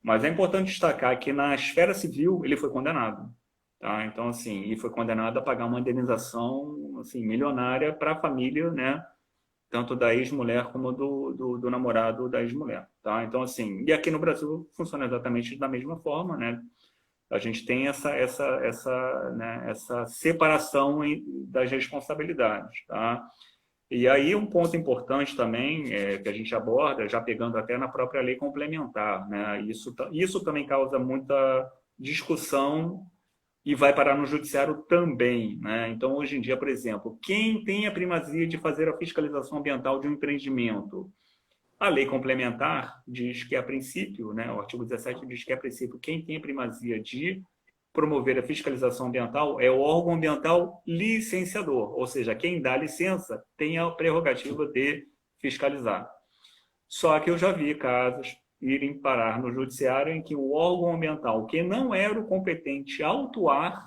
Mas é importante destacar que na esfera civil ele foi condenado. Tá? Então, assim, e foi condenado a pagar uma indenização assim, milionária para a família, né? Tanto da ex-mulher como do namorado da ex-mulher. Tá? Então, assim, e aqui no Brasil funciona exatamente da mesma forma, né? A gente tem essa separação das responsabilidades. Tá? E aí um ponto importante também que a gente aborda, já pegando até na própria lei complementar, né? Isso também causa muita discussão e vai parar no judiciário também, né? Então, hoje em dia, por exemplo, quem tem a primazia de fazer a fiscalização ambiental de um empreendimento? A lei complementar diz que, a princípio, né, o artigo 17 diz que, a princípio, quem tem a primazia de promover a fiscalização ambiental é o órgão ambiental licenciador, ou seja, quem dá licença tem a prerrogativa de fiscalizar. Só que eu já vi casos irem parar no judiciário em que o órgão ambiental, que não era o competente a autuar,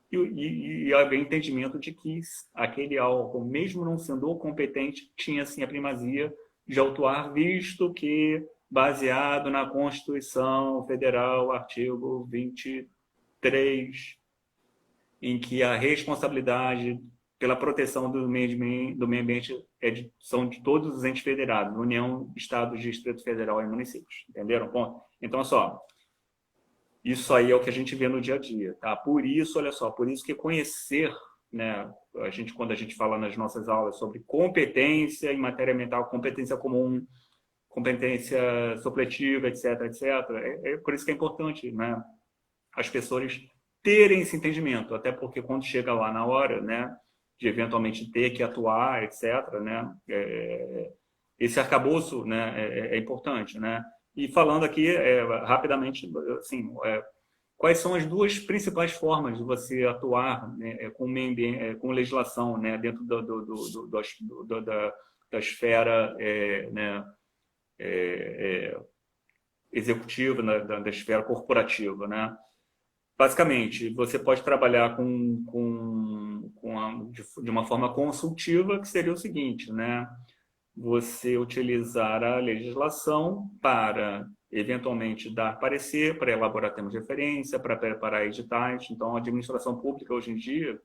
e havia entendimento de que aquele órgão, mesmo não sendo o competente, tinha sim a primazia de autuar, visto que, baseado na Constituição Federal, artigo 23, em que a responsabilidade pela proteção do meio ambiente são de todos os entes federados, União, Estados, Distrito Federal e municípios. Entenderam? Ponto. Então, só, isso aí é o que a gente vê no dia a dia. Tá? Por isso, olha só, por isso que conhecer, né, quando a gente fala nas nossas aulas sobre competência em matéria ambiental, competência comum, competência supletiva, etc., etc., é por isso que é importante, né, as pessoas terem esse entendimento, até porque quando chega lá na hora, né, de eventualmente ter que atuar, etc., né, esse arcabouço, né, é importante, né? E falando aqui rapidamente, assim, quais são as duas principais formas de você atuar, né, com legislação, né, dentro da esfera né, executiva, da esfera corporativa, né? Basicamente, você pode trabalhar de uma forma consultiva, que seria o seguinte, né? Você utilizar a legislação para, eventualmente, dar parecer, para elaborar termos de referência, para preparar editais. Então, a administração pública, hoje em dia,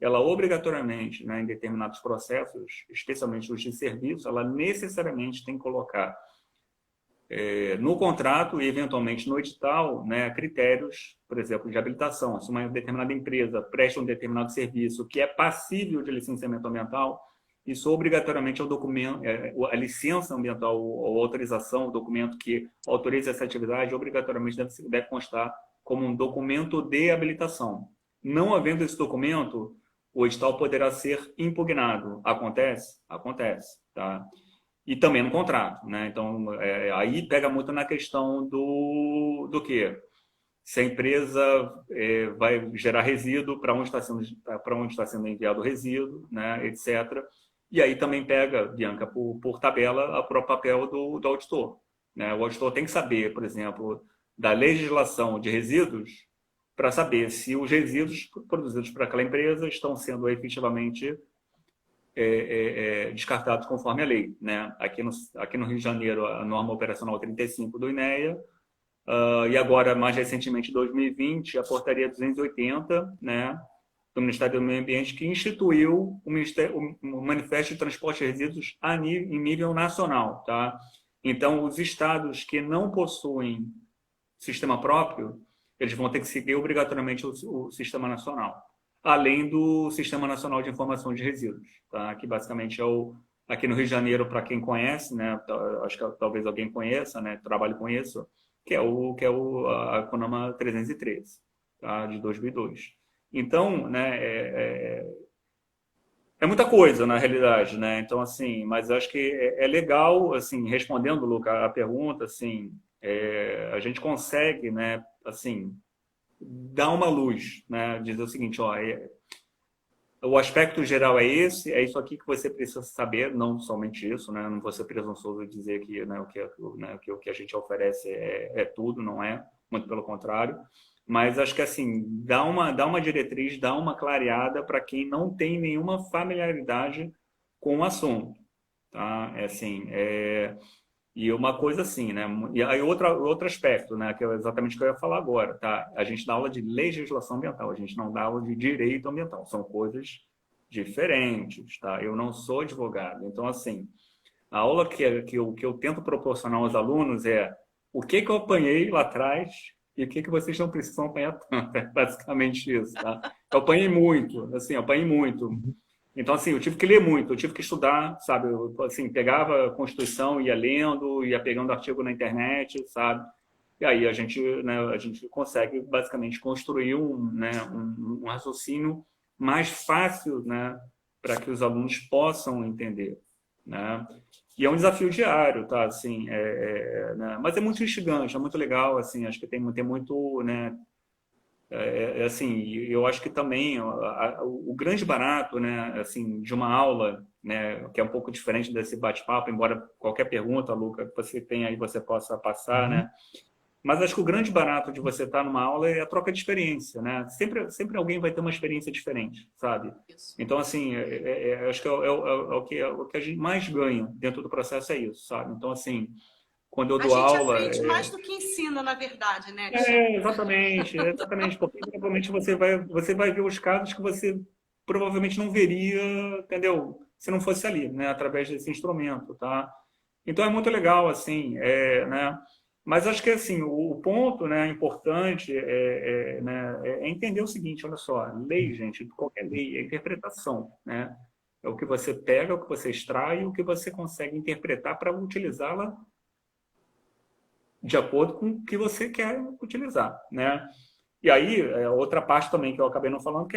ela obrigatoriamente, né, em determinados processos, especialmente os de serviço, ela necessariamente tem que colocar no contrato e, eventualmente, no edital, né, critérios, por exemplo, de habilitação. Se uma determinada empresa presta um determinado serviço que é passível de licenciamento ambiental, isso obrigatoriamente é o documento, a licença ambiental ou autorização, o documento que autoriza essa atividade, obrigatoriamente deve constar como um documento de habilitação. Não havendo esse documento, o edital poderá ser impugnado. Acontece? Acontece. Tá? E também no contrato, né? Então, aí pega muito na questão do quê? Se a empresa vai gerar resíduo, para onde está sendo enviado o resíduo, né? Etc. E aí também pega, Bianca, por tabela, o próprio papel do auditor. Né? O auditor tem que saber, por exemplo, da legislação de resíduos, para saber se os resíduos produzidos por aquela empresa estão sendo efetivamente descartados conforme a lei. Né? Aqui no Rio de Janeiro, a norma operacional 35 do INEA, e agora, mais recentemente, em 2020, a portaria 280, né, do Ministério do Meio Ambiente, que instituiu o Manifesto de Transporte de Resíduos em nível nacional. Tá? Então, os estados que não possuem sistema próprio, eles vão ter que seguir obrigatoriamente o sistema nacional, além do Sistema Nacional de Informação de Resíduos, tá? Que basicamente aqui no Rio de Janeiro, para quem conhece, né, acho que talvez alguém conheça, né, trabalho com isso, que é a CONAMA 313, tá? De 2002. Então, né, é muita coisa na realidade, né? Então, assim, mas acho que é legal, assim, respondendo, Luca, a pergunta, assim, a gente consegue, né, assim, dar uma luz, né? Dizer o seguinte, ó, o aspecto geral é esse, é isso aqui que você precisa saber, não somente isso, né? Não vou ser presunçoso de dizer que, né, o que a gente oferece é tudo, não é, muito pelo contrário. Mas acho que assim, dá uma diretriz, dá uma clareada para quem não tem nenhuma familiaridade com o assunto, tá? É assim, e uma coisa assim, né? E aí outro aspecto, né? Que é exatamente o que eu ia falar agora, tá? A gente dá aula de legislação ambiental, a gente não dá aula de direito ambiental. São coisas diferentes, tá? Eu não sou advogado. Então, assim, a aula que eu tento proporcionar aos alunos é o que eu apanhei lá atrás e o que vocês não precisam apanhar tanto. É basicamente isso, tá? Eu apanhei muito, assim, eu apanhei muito. Então, assim, eu tive que ler muito, eu tive que estudar, sabe? Eu, assim, pegava a Constituição, ia lendo, ia pegando artigo na internet, sabe? E aí a gente consegue basicamente construir um raciocínio mais fácil, né? Para que os alunos possam entender, né? E é um desafio diário, tá? Assim, né? Mas é muito instigante, é muito legal, assim, acho que tem muito, né? Assim, eu acho que também o grande barato, né, assim, de uma aula, né, que é um pouco diferente desse bate-papo, embora qualquer pergunta, Luca, que você tenha aí você possa passar, né, mas acho que o grande barato de você estar numa aula é a troca de experiência, né, sempre alguém vai ter uma experiência diferente, sabe? Isso. Então, assim, acho que o que a gente mais ganha dentro do processo é isso, sabe? Então, assim, quando eu A dou gente aula, aprende mais do que ensina, na verdade, né, Alexandre? exatamente, porque provavelmente você vai ver os casos que você provavelmente não veria, entendeu? Se não fosse ali, né, através desse instrumento, tá? Então é muito legal, assim, né? Mas acho que assim o ponto, né, importante né, é entender o seguinte, olha só, lei, gente, qualquer lei é interpretação, né? É o que você pega, o que você extrai, o que você consegue interpretar para utilizá-la de acordo com o que você quer utilizar, né? E aí, outra parte também que eu acabei não falando, que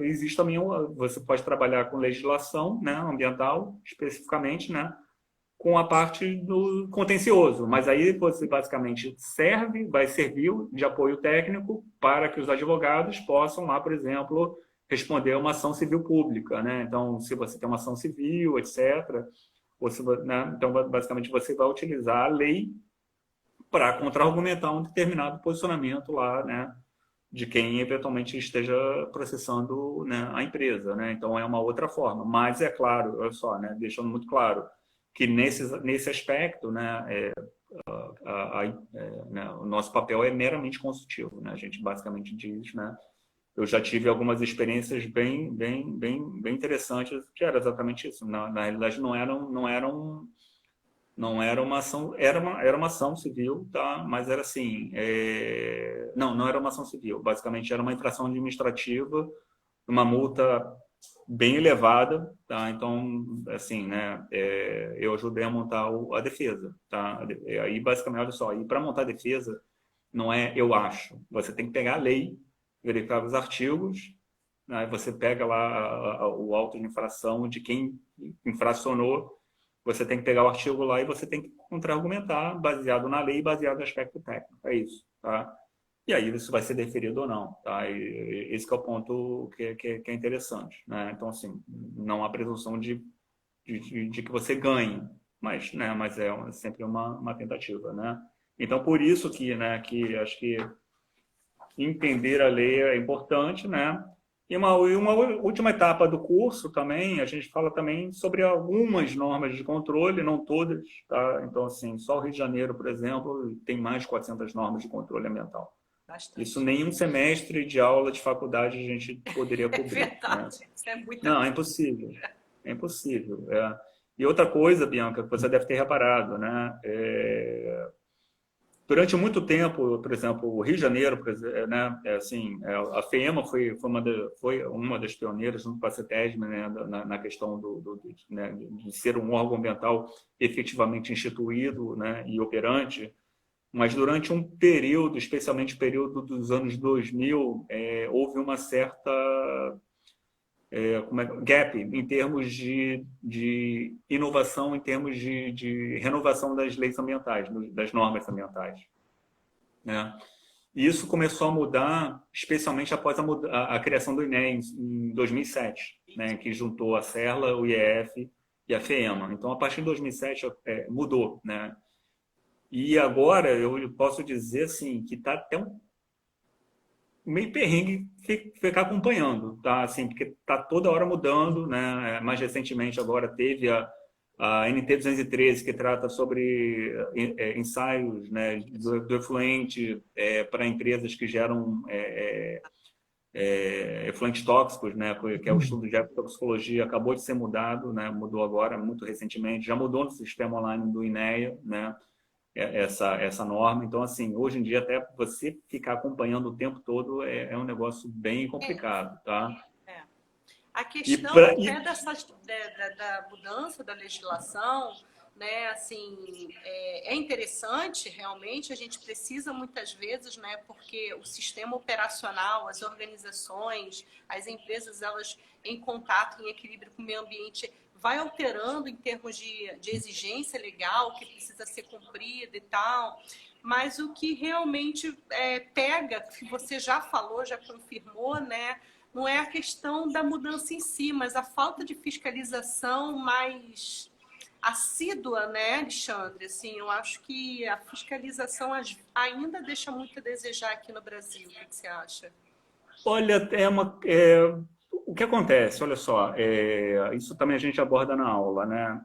existe também, você pode trabalhar com legislação, né, ambiental, especificamente, né, com a parte do contencioso, mas aí você basicamente vai servir de apoio técnico para que os advogados possam lá, por exemplo, responder a uma ação civil pública, né? Então, se você tem uma ação civil, etc., né, então basicamente você vai utilizar a lei para contra-argumentar um determinado posicionamento lá, né, de quem eventualmente esteja processando, né, a empresa, né? Então é uma outra forma. Mas é claro, olha só, né, deixando muito claro que nesse aspecto, né, né, o nosso papel é meramente consultivo, né? A gente basicamente diz, né? Eu já tive algumas experiências bem interessantes que era exatamente isso. Na realidade, não era uma ação, era uma ação civil, tá? Mas era assim, não era uma ação civil. Basicamente era uma infração administrativa, uma multa bem elevada, tá? Então, assim, né? Eu ajudei a montar a defesa, tá? Aí basicamente, olha só, e para montar a defesa não é eu acho. Você tem que pegar a lei, verificar os artigos, né? Você pega lá o auto de infração de quem infracionou. Você tem que pegar o artigo lá e você tem que contra-argumentar baseado na lei, baseado no aspecto técnico. É isso, tá? E aí isso vai ser deferido ou não, tá? E esse que é o ponto que é interessante, né? Então, assim, não há presunção de que você ganhe, mas, né, mas sempre uma tentativa, né? Então, por isso que, né, que acho que entender a lei é importante, né? E uma última etapa do curso também, a gente fala também sobre algumas normas de controle, não todas, tá? Então, assim, só o Rio de Janeiro, por exemplo, tem mais de 400 normas de controle ambiental. Bastante. Isso nenhum semestre de aula de faculdade a gente poderia cobrir. É verdade, Né? isso é muito. Não, é impossível. É impossível. E outra coisa, Bianca, que você deve ter reparado, né? Durante muito tempo, por exemplo, o Rio de Janeiro, né, assim, a FEMA foi uma das pioneiras, junto com a CETESB, né, na questão né, de ser um órgão ambiental efetivamente instituído, né, e operante, mas durante um período, especialmente o período dos anos 2000, houve uma certa gap em termos de inovação, em termos de renovação das leis ambientais, das normas ambientais, né? E isso começou a mudar, especialmente após a criação do INEA em 2007, né, que juntou a Serla, o IEF e a FEEMA. Então, a partir de 2007, mudou, né? E agora eu posso dizer assim, que está até meio perrengue ficar acompanhando, tá? Assim, porque está toda hora mudando, né? Mais recentemente agora teve a NT-213, que trata sobre ensaios, né, do efluente para empresas que geram efluentes tóxicos, né, que é o estudo de toxicologia, acabou de ser mudado, né, mudou agora, muito recentemente, já mudou no sistema online do INEA, né, essa norma. Então, assim, hoje em dia, até você ficar acompanhando o tempo todo é um negócio bem complicado, tá? A questão até da mudança da legislação, né, assim, é interessante, realmente, a gente precisa muitas vezes, né, porque o sistema operacional, as organizações, as empresas, elas em contato, em equilíbrio com o meio ambiente, vai alterando em termos de exigência legal que precisa ser cumprida e tal, mas o que realmente pega, que você já falou, já confirmou, né, não é a questão da mudança em si, mas a falta de fiscalização mais assídua, né, Alexandre? Assim, eu acho que a fiscalização ainda deixa muito a desejar aqui no Brasil. O que você acha? Olha, o que acontece, olha só, isso também a gente aborda na aula, né?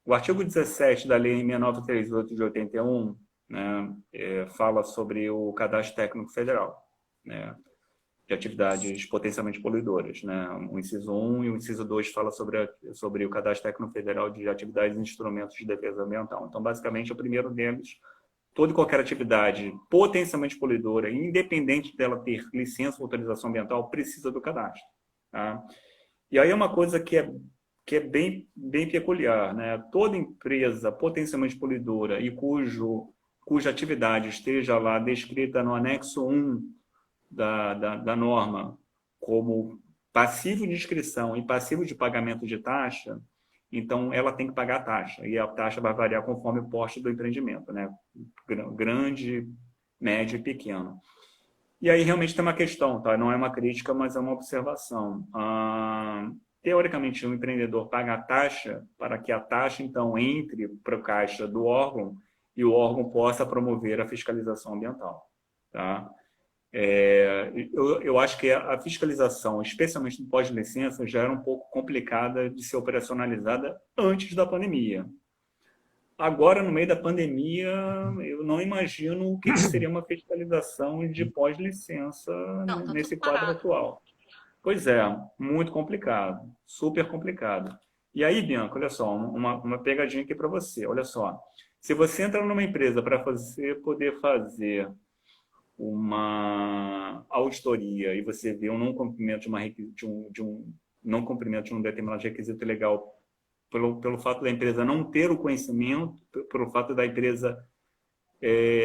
O artigo 17 da Lei 6938 de 81, né, fala sobre o Cadastro Técnico Federal, né, de atividades potencialmente poluidoras, né? O inciso 1 e o inciso 2 fala sobre o Cadastro Técnico Federal de atividades e instrumentos de defesa ambiental. Então, basicamente, o primeiro deles, toda e qualquer atividade potencialmente poluidora, independente dela ter licença ou autorização ambiental, precisa do cadastro, tá? E aí é uma coisa que é bem peculiar, né? Toda empresa potencialmente poluidora e cuja atividade esteja lá descrita no anexo 1 da norma como passivo de inscrição e passivo de pagamento de taxa, então ela tem que pagar a taxa, e a taxa vai variar conforme o porte do empreendimento, né? Grande, médio e pequeno. E aí realmente tem uma questão, tá? Não é uma crítica, mas é uma observação. Teoricamente, o empreendedor paga a taxa para que a taxa, então, entre para o caixa do órgão e o órgão possa promover a fiscalização ambiental, tá? Eu acho que a fiscalização, especialmente no pós-licença, já era um pouco complicada de ser operacionalizada antes da pandemia. Agora, no meio da pandemia, eu não imagino o que seria uma fiscalização de pós-licença nesse quadro atual. Pois é, muito complicado, super complicado. E aí, Bianca, olha só, uma pegadinha aqui para você. Olha só, se você entra numa empresa para poder fazer uma auditoria e você vê um não cumprimento não cumprimento de um determinado requisito legal pelo fato da empresa não ter o conhecimento, pelo fato da empresa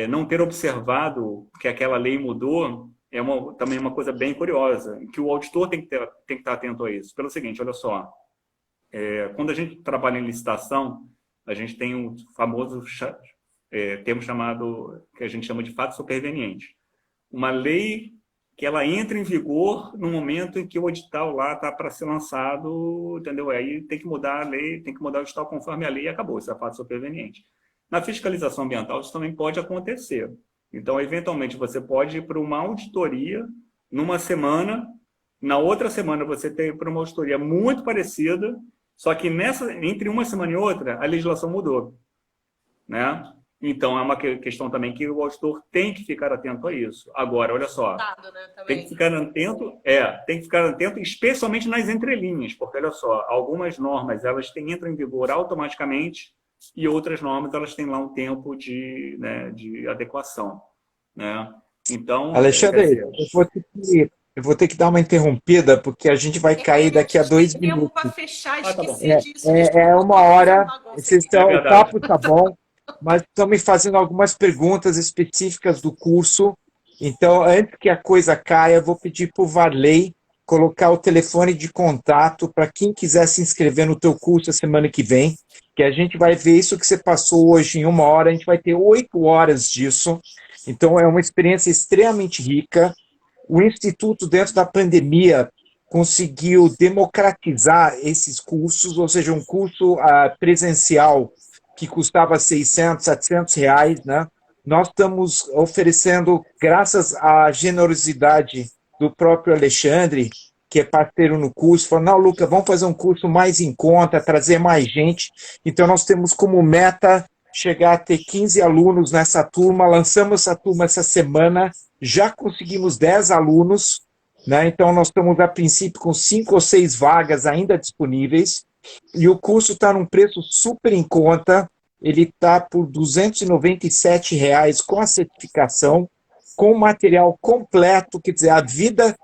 não ter observado que aquela lei mudou, também uma coisa bem curiosa, que o auditor tem que estar atento a isso. Pelo seguinte, olha só, quando a gente trabalha em licitação, a gente tem um famoso termo que a gente chama de fato superveniente. Uma lei que ela entra em vigor no momento em que o edital lá está para ser lançado, entendeu? Aí tem que mudar a lei, tem que mudar o edital conforme a lei e acabou, isso é fato superveniente. Na fiscalização ambiental, isso também pode acontecer. Então, eventualmente, você pode ir para uma auditoria numa semana, na outra semana você tem para uma auditoria muito parecida, só que entre uma semana e outra, a legislação mudou, né? Então, é uma questão também que o auditor tem que ficar atento a isso. Agora, olha só, tem que ficar atento, especialmente nas entrelinhas, porque, olha só, algumas normas, elas entram em vigor automaticamente e outras normas, elas têm lá um tempo de adequação, né? Então, Alexandre, eu vou ter que dar uma interrompida, porque a gente vai cair daqui a 2 minutos. Para fechar, esqueci disso. É uma hora, o papo tá bom, mas estão me fazendo algumas perguntas específicas do curso. Então, antes que a coisa caia, eu vou pedir para o Varley colocar o telefone de contato para quem quiser se inscrever no teu curso a semana que vem, que a gente vai ver isso que você passou hoje em 1 hora, a gente vai ter 8 horas disso. Então, é uma experiência extremamente rica. O Instituto, dentro da pandemia, conseguiu democratizar esses cursos, ou seja, um curso presencial que custava 600, 700 reais, né? Nós estamos oferecendo, graças à generosidade do próprio Alexandre, que é parceiro no curso, falou, não, Luca, vamos fazer um curso mais em conta, trazer mais gente. Então, nós temos como meta chegar a ter 15 alunos nessa turma, lançamos essa turma essa semana, já conseguimos 10 alunos, né? Então, nós estamos, a princípio, com 5 ou 6 vagas ainda disponíveis, e o curso está num preço super em conta, ele está por R$ 297 reais com a certificação, com o material completo, quer dizer, a vida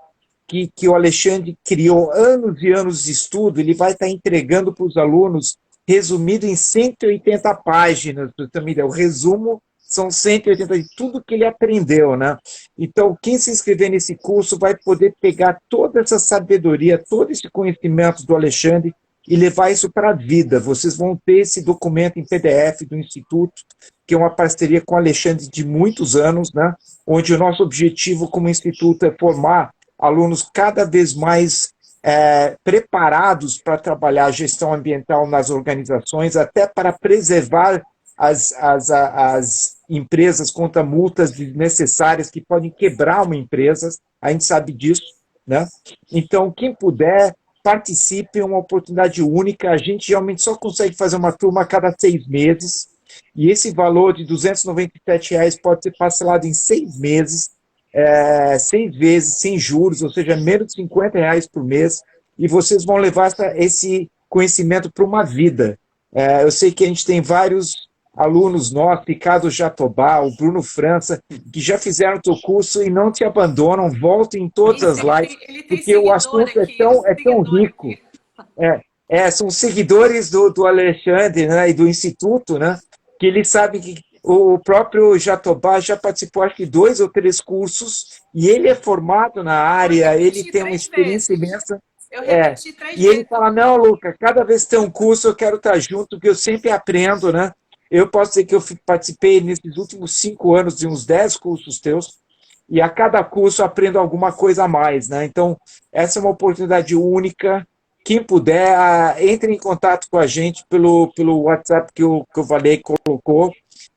que o Alexandre criou, anos e anos de estudo, ele vai estar entregando para os alunos, resumido em 180 páginas, o resumo são 180 de tudo que ele aprendeu, né? Então, quem se inscrever nesse curso vai poder pegar toda essa sabedoria, todo esse conhecimento do Alexandre e levar isso para a vida. Vocês vão ter esse documento em PDF do Instituto, que é uma parceria com o Alexandre de muitos anos, né? Onde o nosso objetivo como Instituto é formar alunos cada vez mais preparados para trabalhar a gestão ambiental nas organizações, até para preservar as empresas contra multas desnecessárias que podem quebrar uma empresa, a gente sabe disso, né? Então, quem puder, participe, é uma oportunidade única, a gente realmente só consegue fazer uma turma a cada 6 meses, e esse valor de R$ 297 reais pode ser parcelado em 6 meses, 6 vezes, sem juros, ou seja, menos de 50 reais por mês, e vocês vão levar esse conhecimento para uma vida. Eu sei que a gente tem vários alunos nossos, Ricardo Jatobá, o Bruno França, que já fizeram o teu curso e não te abandonam, voltam em todas as lives, porque o assunto é tão rico. São seguidores do Alexandre, né, e do Instituto, né, que eles sabem que o próprio Jatobá já participou, acho que 2 ou 3 cursos, e ele é formado na área, ele tem uma experiência imensa. Eu repeti 3 vezes. E ele fala, não, Luca, cada vez que tem um curso eu quero estar junto, porque eu sempre aprendo, né? Eu posso dizer que eu participei nesses últimos 5 anos de uns 10 cursos teus, e a cada curso eu aprendo alguma coisa a mais, né? Então, essa é uma oportunidade única. Quem puder, entre em contato com a gente pelo WhatsApp que o Valei colocou,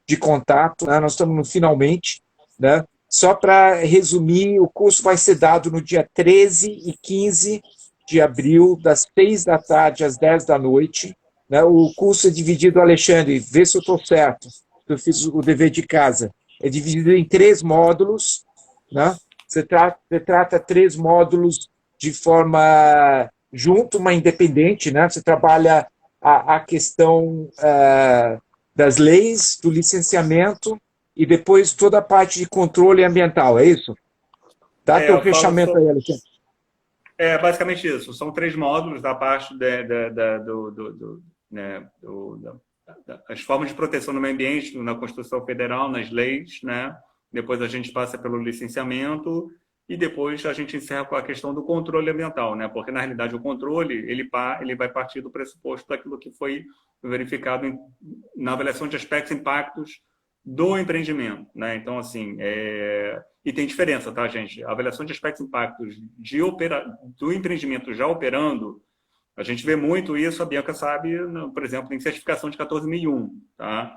de contato, né? Nós estamos no finalmente, né? Só para resumir, o curso vai ser dado no dia 13 e 15 de abril, das 6 da tarde às 10 da noite. Né? O curso é dividido, Alexandre, vê se eu estou certo, eu fiz o dever de casa. É dividido em 3 módulos, né? Você trata 3 módulos de forma junto, mas independente, né? Você trabalha a questão das leis, do licenciamento e depois toda a parte de controle ambiental, é isso? Dá teu fechamento aí, Alexandre. Basicamente isso. São 3 módulos da parte das formas de proteção do meio ambiente, na Constituição Federal, nas leis, né? Depois a gente passa pelo licenciamento e depois a gente encerra com a questão do controle ambiental, né? Porque, na realidade, o controle ele vai partir do pressuposto daquilo que foi verificado na avaliação de aspectos e impactos do empreendimento, né? Então, assim, e tem diferença, tá, gente? A avaliação de aspectos e impactos do empreendimento já operando, a gente vê muito isso, a Bianca sabe, por exemplo, em certificação de 14001, tá?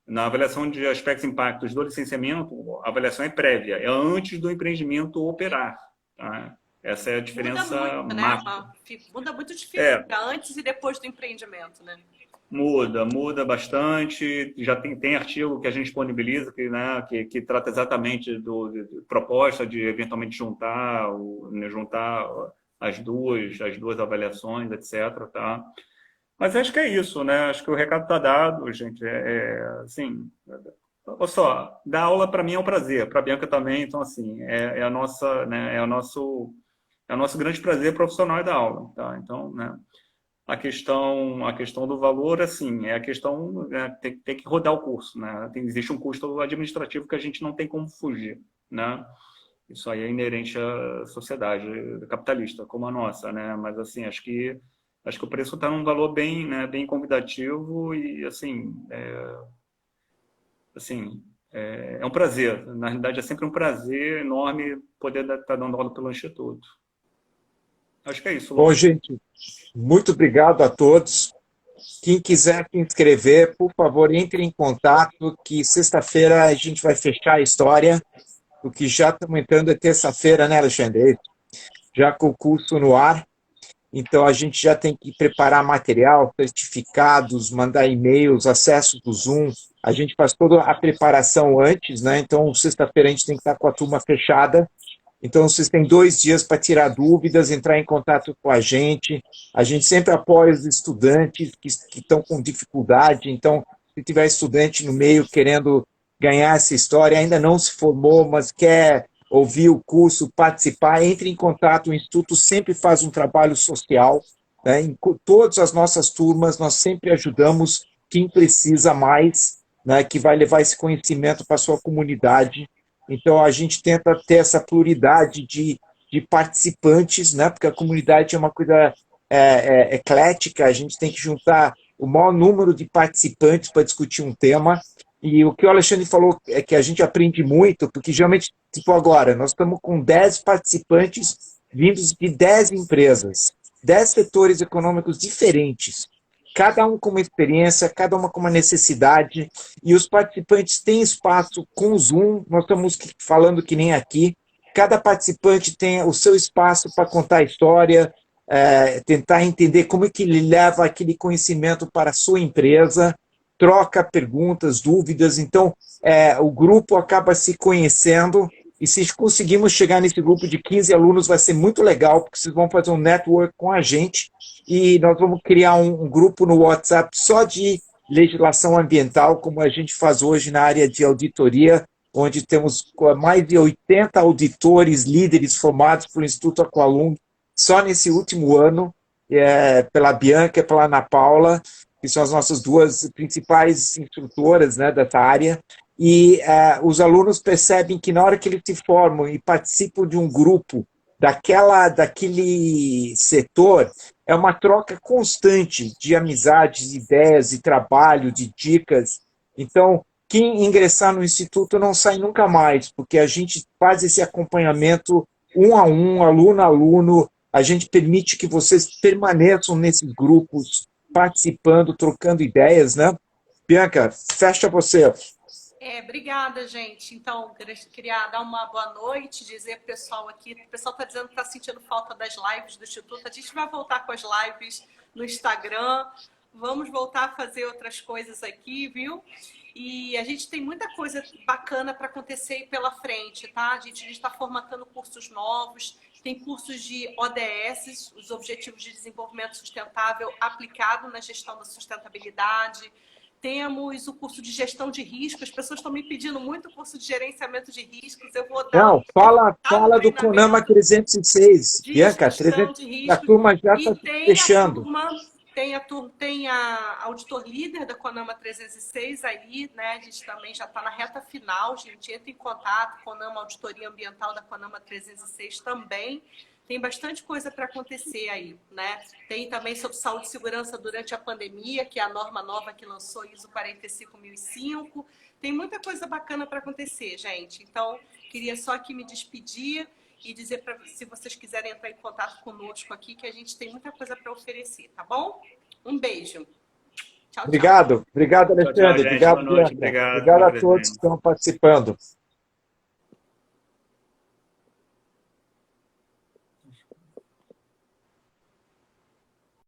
Na avaliação de aspectos e impactos do licenciamento, a avaliação é prévia, é antes do empreendimento operar, tá? Essa é a diferença máxima. Muda muito de figura, antes e depois do empreendimento, né? Muda bastante. Já tem artigo que a gente disponibiliza que trata exatamente de proposta de eventualmente juntar as duas avaliações, etc. Tá? Mas acho que é isso, né? Acho que o recado está dado, gente. Assim, olha só, dar aula para mim é um prazer, para a Bianca também. Então, assim, a nossa, né? É o nosso grande prazer profissional da aula, tá? Então, né? A questão do valor, assim, é a questão, né, tem que rodar o curso, né? Existe um custo administrativo que a gente não tem como fugir, né? Isso aí é inerente à sociedade capitalista como a nossa, né? Mas, assim, acho que o preço está num valor bem, né, bem convidativo e, assim, É um prazer. Na realidade, é sempre um prazer enorme poder estar dando aula pelo Instituto. Acho que é isso, Bom, Lô. gente, muito obrigado a todos. Quem quiser se inscrever, por favor, entre em contato, que sexta-feira a gente vai fechar a história, o que já estamos entrando é terça-feira, né, Alexandre? Já com o curso no ar. Então, a gente já tem que preparar material, certificados, mandar e-mails, acesso do Zoom. A gente faz toda a preparação antes, né? Então, sexta-feira a gente tem que estar com a turma fechada. Então, vocês têm 2 dias para tirar dúvidas, entrar em contato com a gente. A gente sempre apoia os estudantes que estão com dificuldade. Então, se tiver estudante no meio querendo ganhar essa história, ainda não se formou, mas quer ouvir o curso, participar, entre em contato. O Instituto sempre faz um trabalho social, né? Em todas as nossas turmas, nós sempre ajudamos quem precisa mais, né? Que vai levar esse conhecimento para a sua comunidade. Então, a gente tenta ter essa pluralidade de participantes, né? Porque a comunidade é uma coisa eclética, a gente tem que juntar o maior número de participantes para discutir um tema. E o que o Alexandre falou é que a gente aprende muito, porque geralmente, tipo agora, nós estamos com 10 participantes vindos de 10 empresas, 10 setores econômicos diferentes, cada um com uma experiência, cada uma com uma necessidade, e os participantes têm espaço com o Zoom, nós estamos falando que nem aqui, cada participante tem o seu espaço para contar a história, tentar entender como é que ele leva aquele conhecimento para a sua empresa, troca perguntas, dúvidas, então o grupo acaba se conhecendo, e se conseguimos chegar nesse grupo de 15 alunos vai ser muito legal, porque vocês vão fazer um network com a gente, e nós vamos criar um grupo no WhatsApp só de legislação ambiental, como a gente faz hoje na área de auditoria, onde temos mais de 80 auditores, líderes formados pelo Instituto Aqualung, só nesse último ano, pela Bianca e pela Ana Paula, que são as nossas 2 principais instrutoras, né, dessa área, e os alunos percebem que na hora que eles se formam e participam de um grupo daquele setor, é uma troca constante de amizades, de ideias, de trabalho, de dicas. Então, quem ingressar no Instituto não sai nunca mais, porque a gente faz esse acompanhamento um a um, aluno a aluno, a gente permite que vocês permaneçam nesses grupos, participando, trocando ideias, né? Bianca, fecha você. Obrigada, gente. Então, queria dar uma boa noite, dizer para o pessoal aqui, o pessoal está dizendo que está sentindo falta das lives do Instituto, a gente vai voltar com as lives no Instagram, vamos voltar a fazer outras coisas aqui, viu? E a gente tem muita coisa bacana para acontecer aí pela frente, tá? A gente está formatando cursos novos, tem cursos de ODS, os Objetivos de Desenvolvimento Sustentável, aplicado na gestão da sustentabilidade. Temos o curso de gestão de risco. As pessoas estão me pedindo muito o curso de gerenciamento de riscos. Eu vou dar fala do CONAMA 306, de Bianca, gestão de riscos. a turma já está fechando. Tem a auditor líder da CONAMA 306 aí, né? A gente também já está na reta final, a gente entra em contato, CONAMA Auditoria Ambiental da CONAMA 306 também. Tem bastante coisa para acontecer aí, né? Tem também sobre saúde e segurança durante a pandemia, que é a norma nova que lançou, ISO 45005. Tem muita coisa bacana para acontecer, gente. Então, queria só aqui me despedir e dizer para se vocês quiserem entrar em contato conosco aqui, que a gente tem muita coisa para oferecer, tá bom? Um beijo. Tchau, tchau. Obrigado, Alexandre. Tchau, gente. Obrigado, Boa noite. Bianca. Obrigado a todos que estão participando.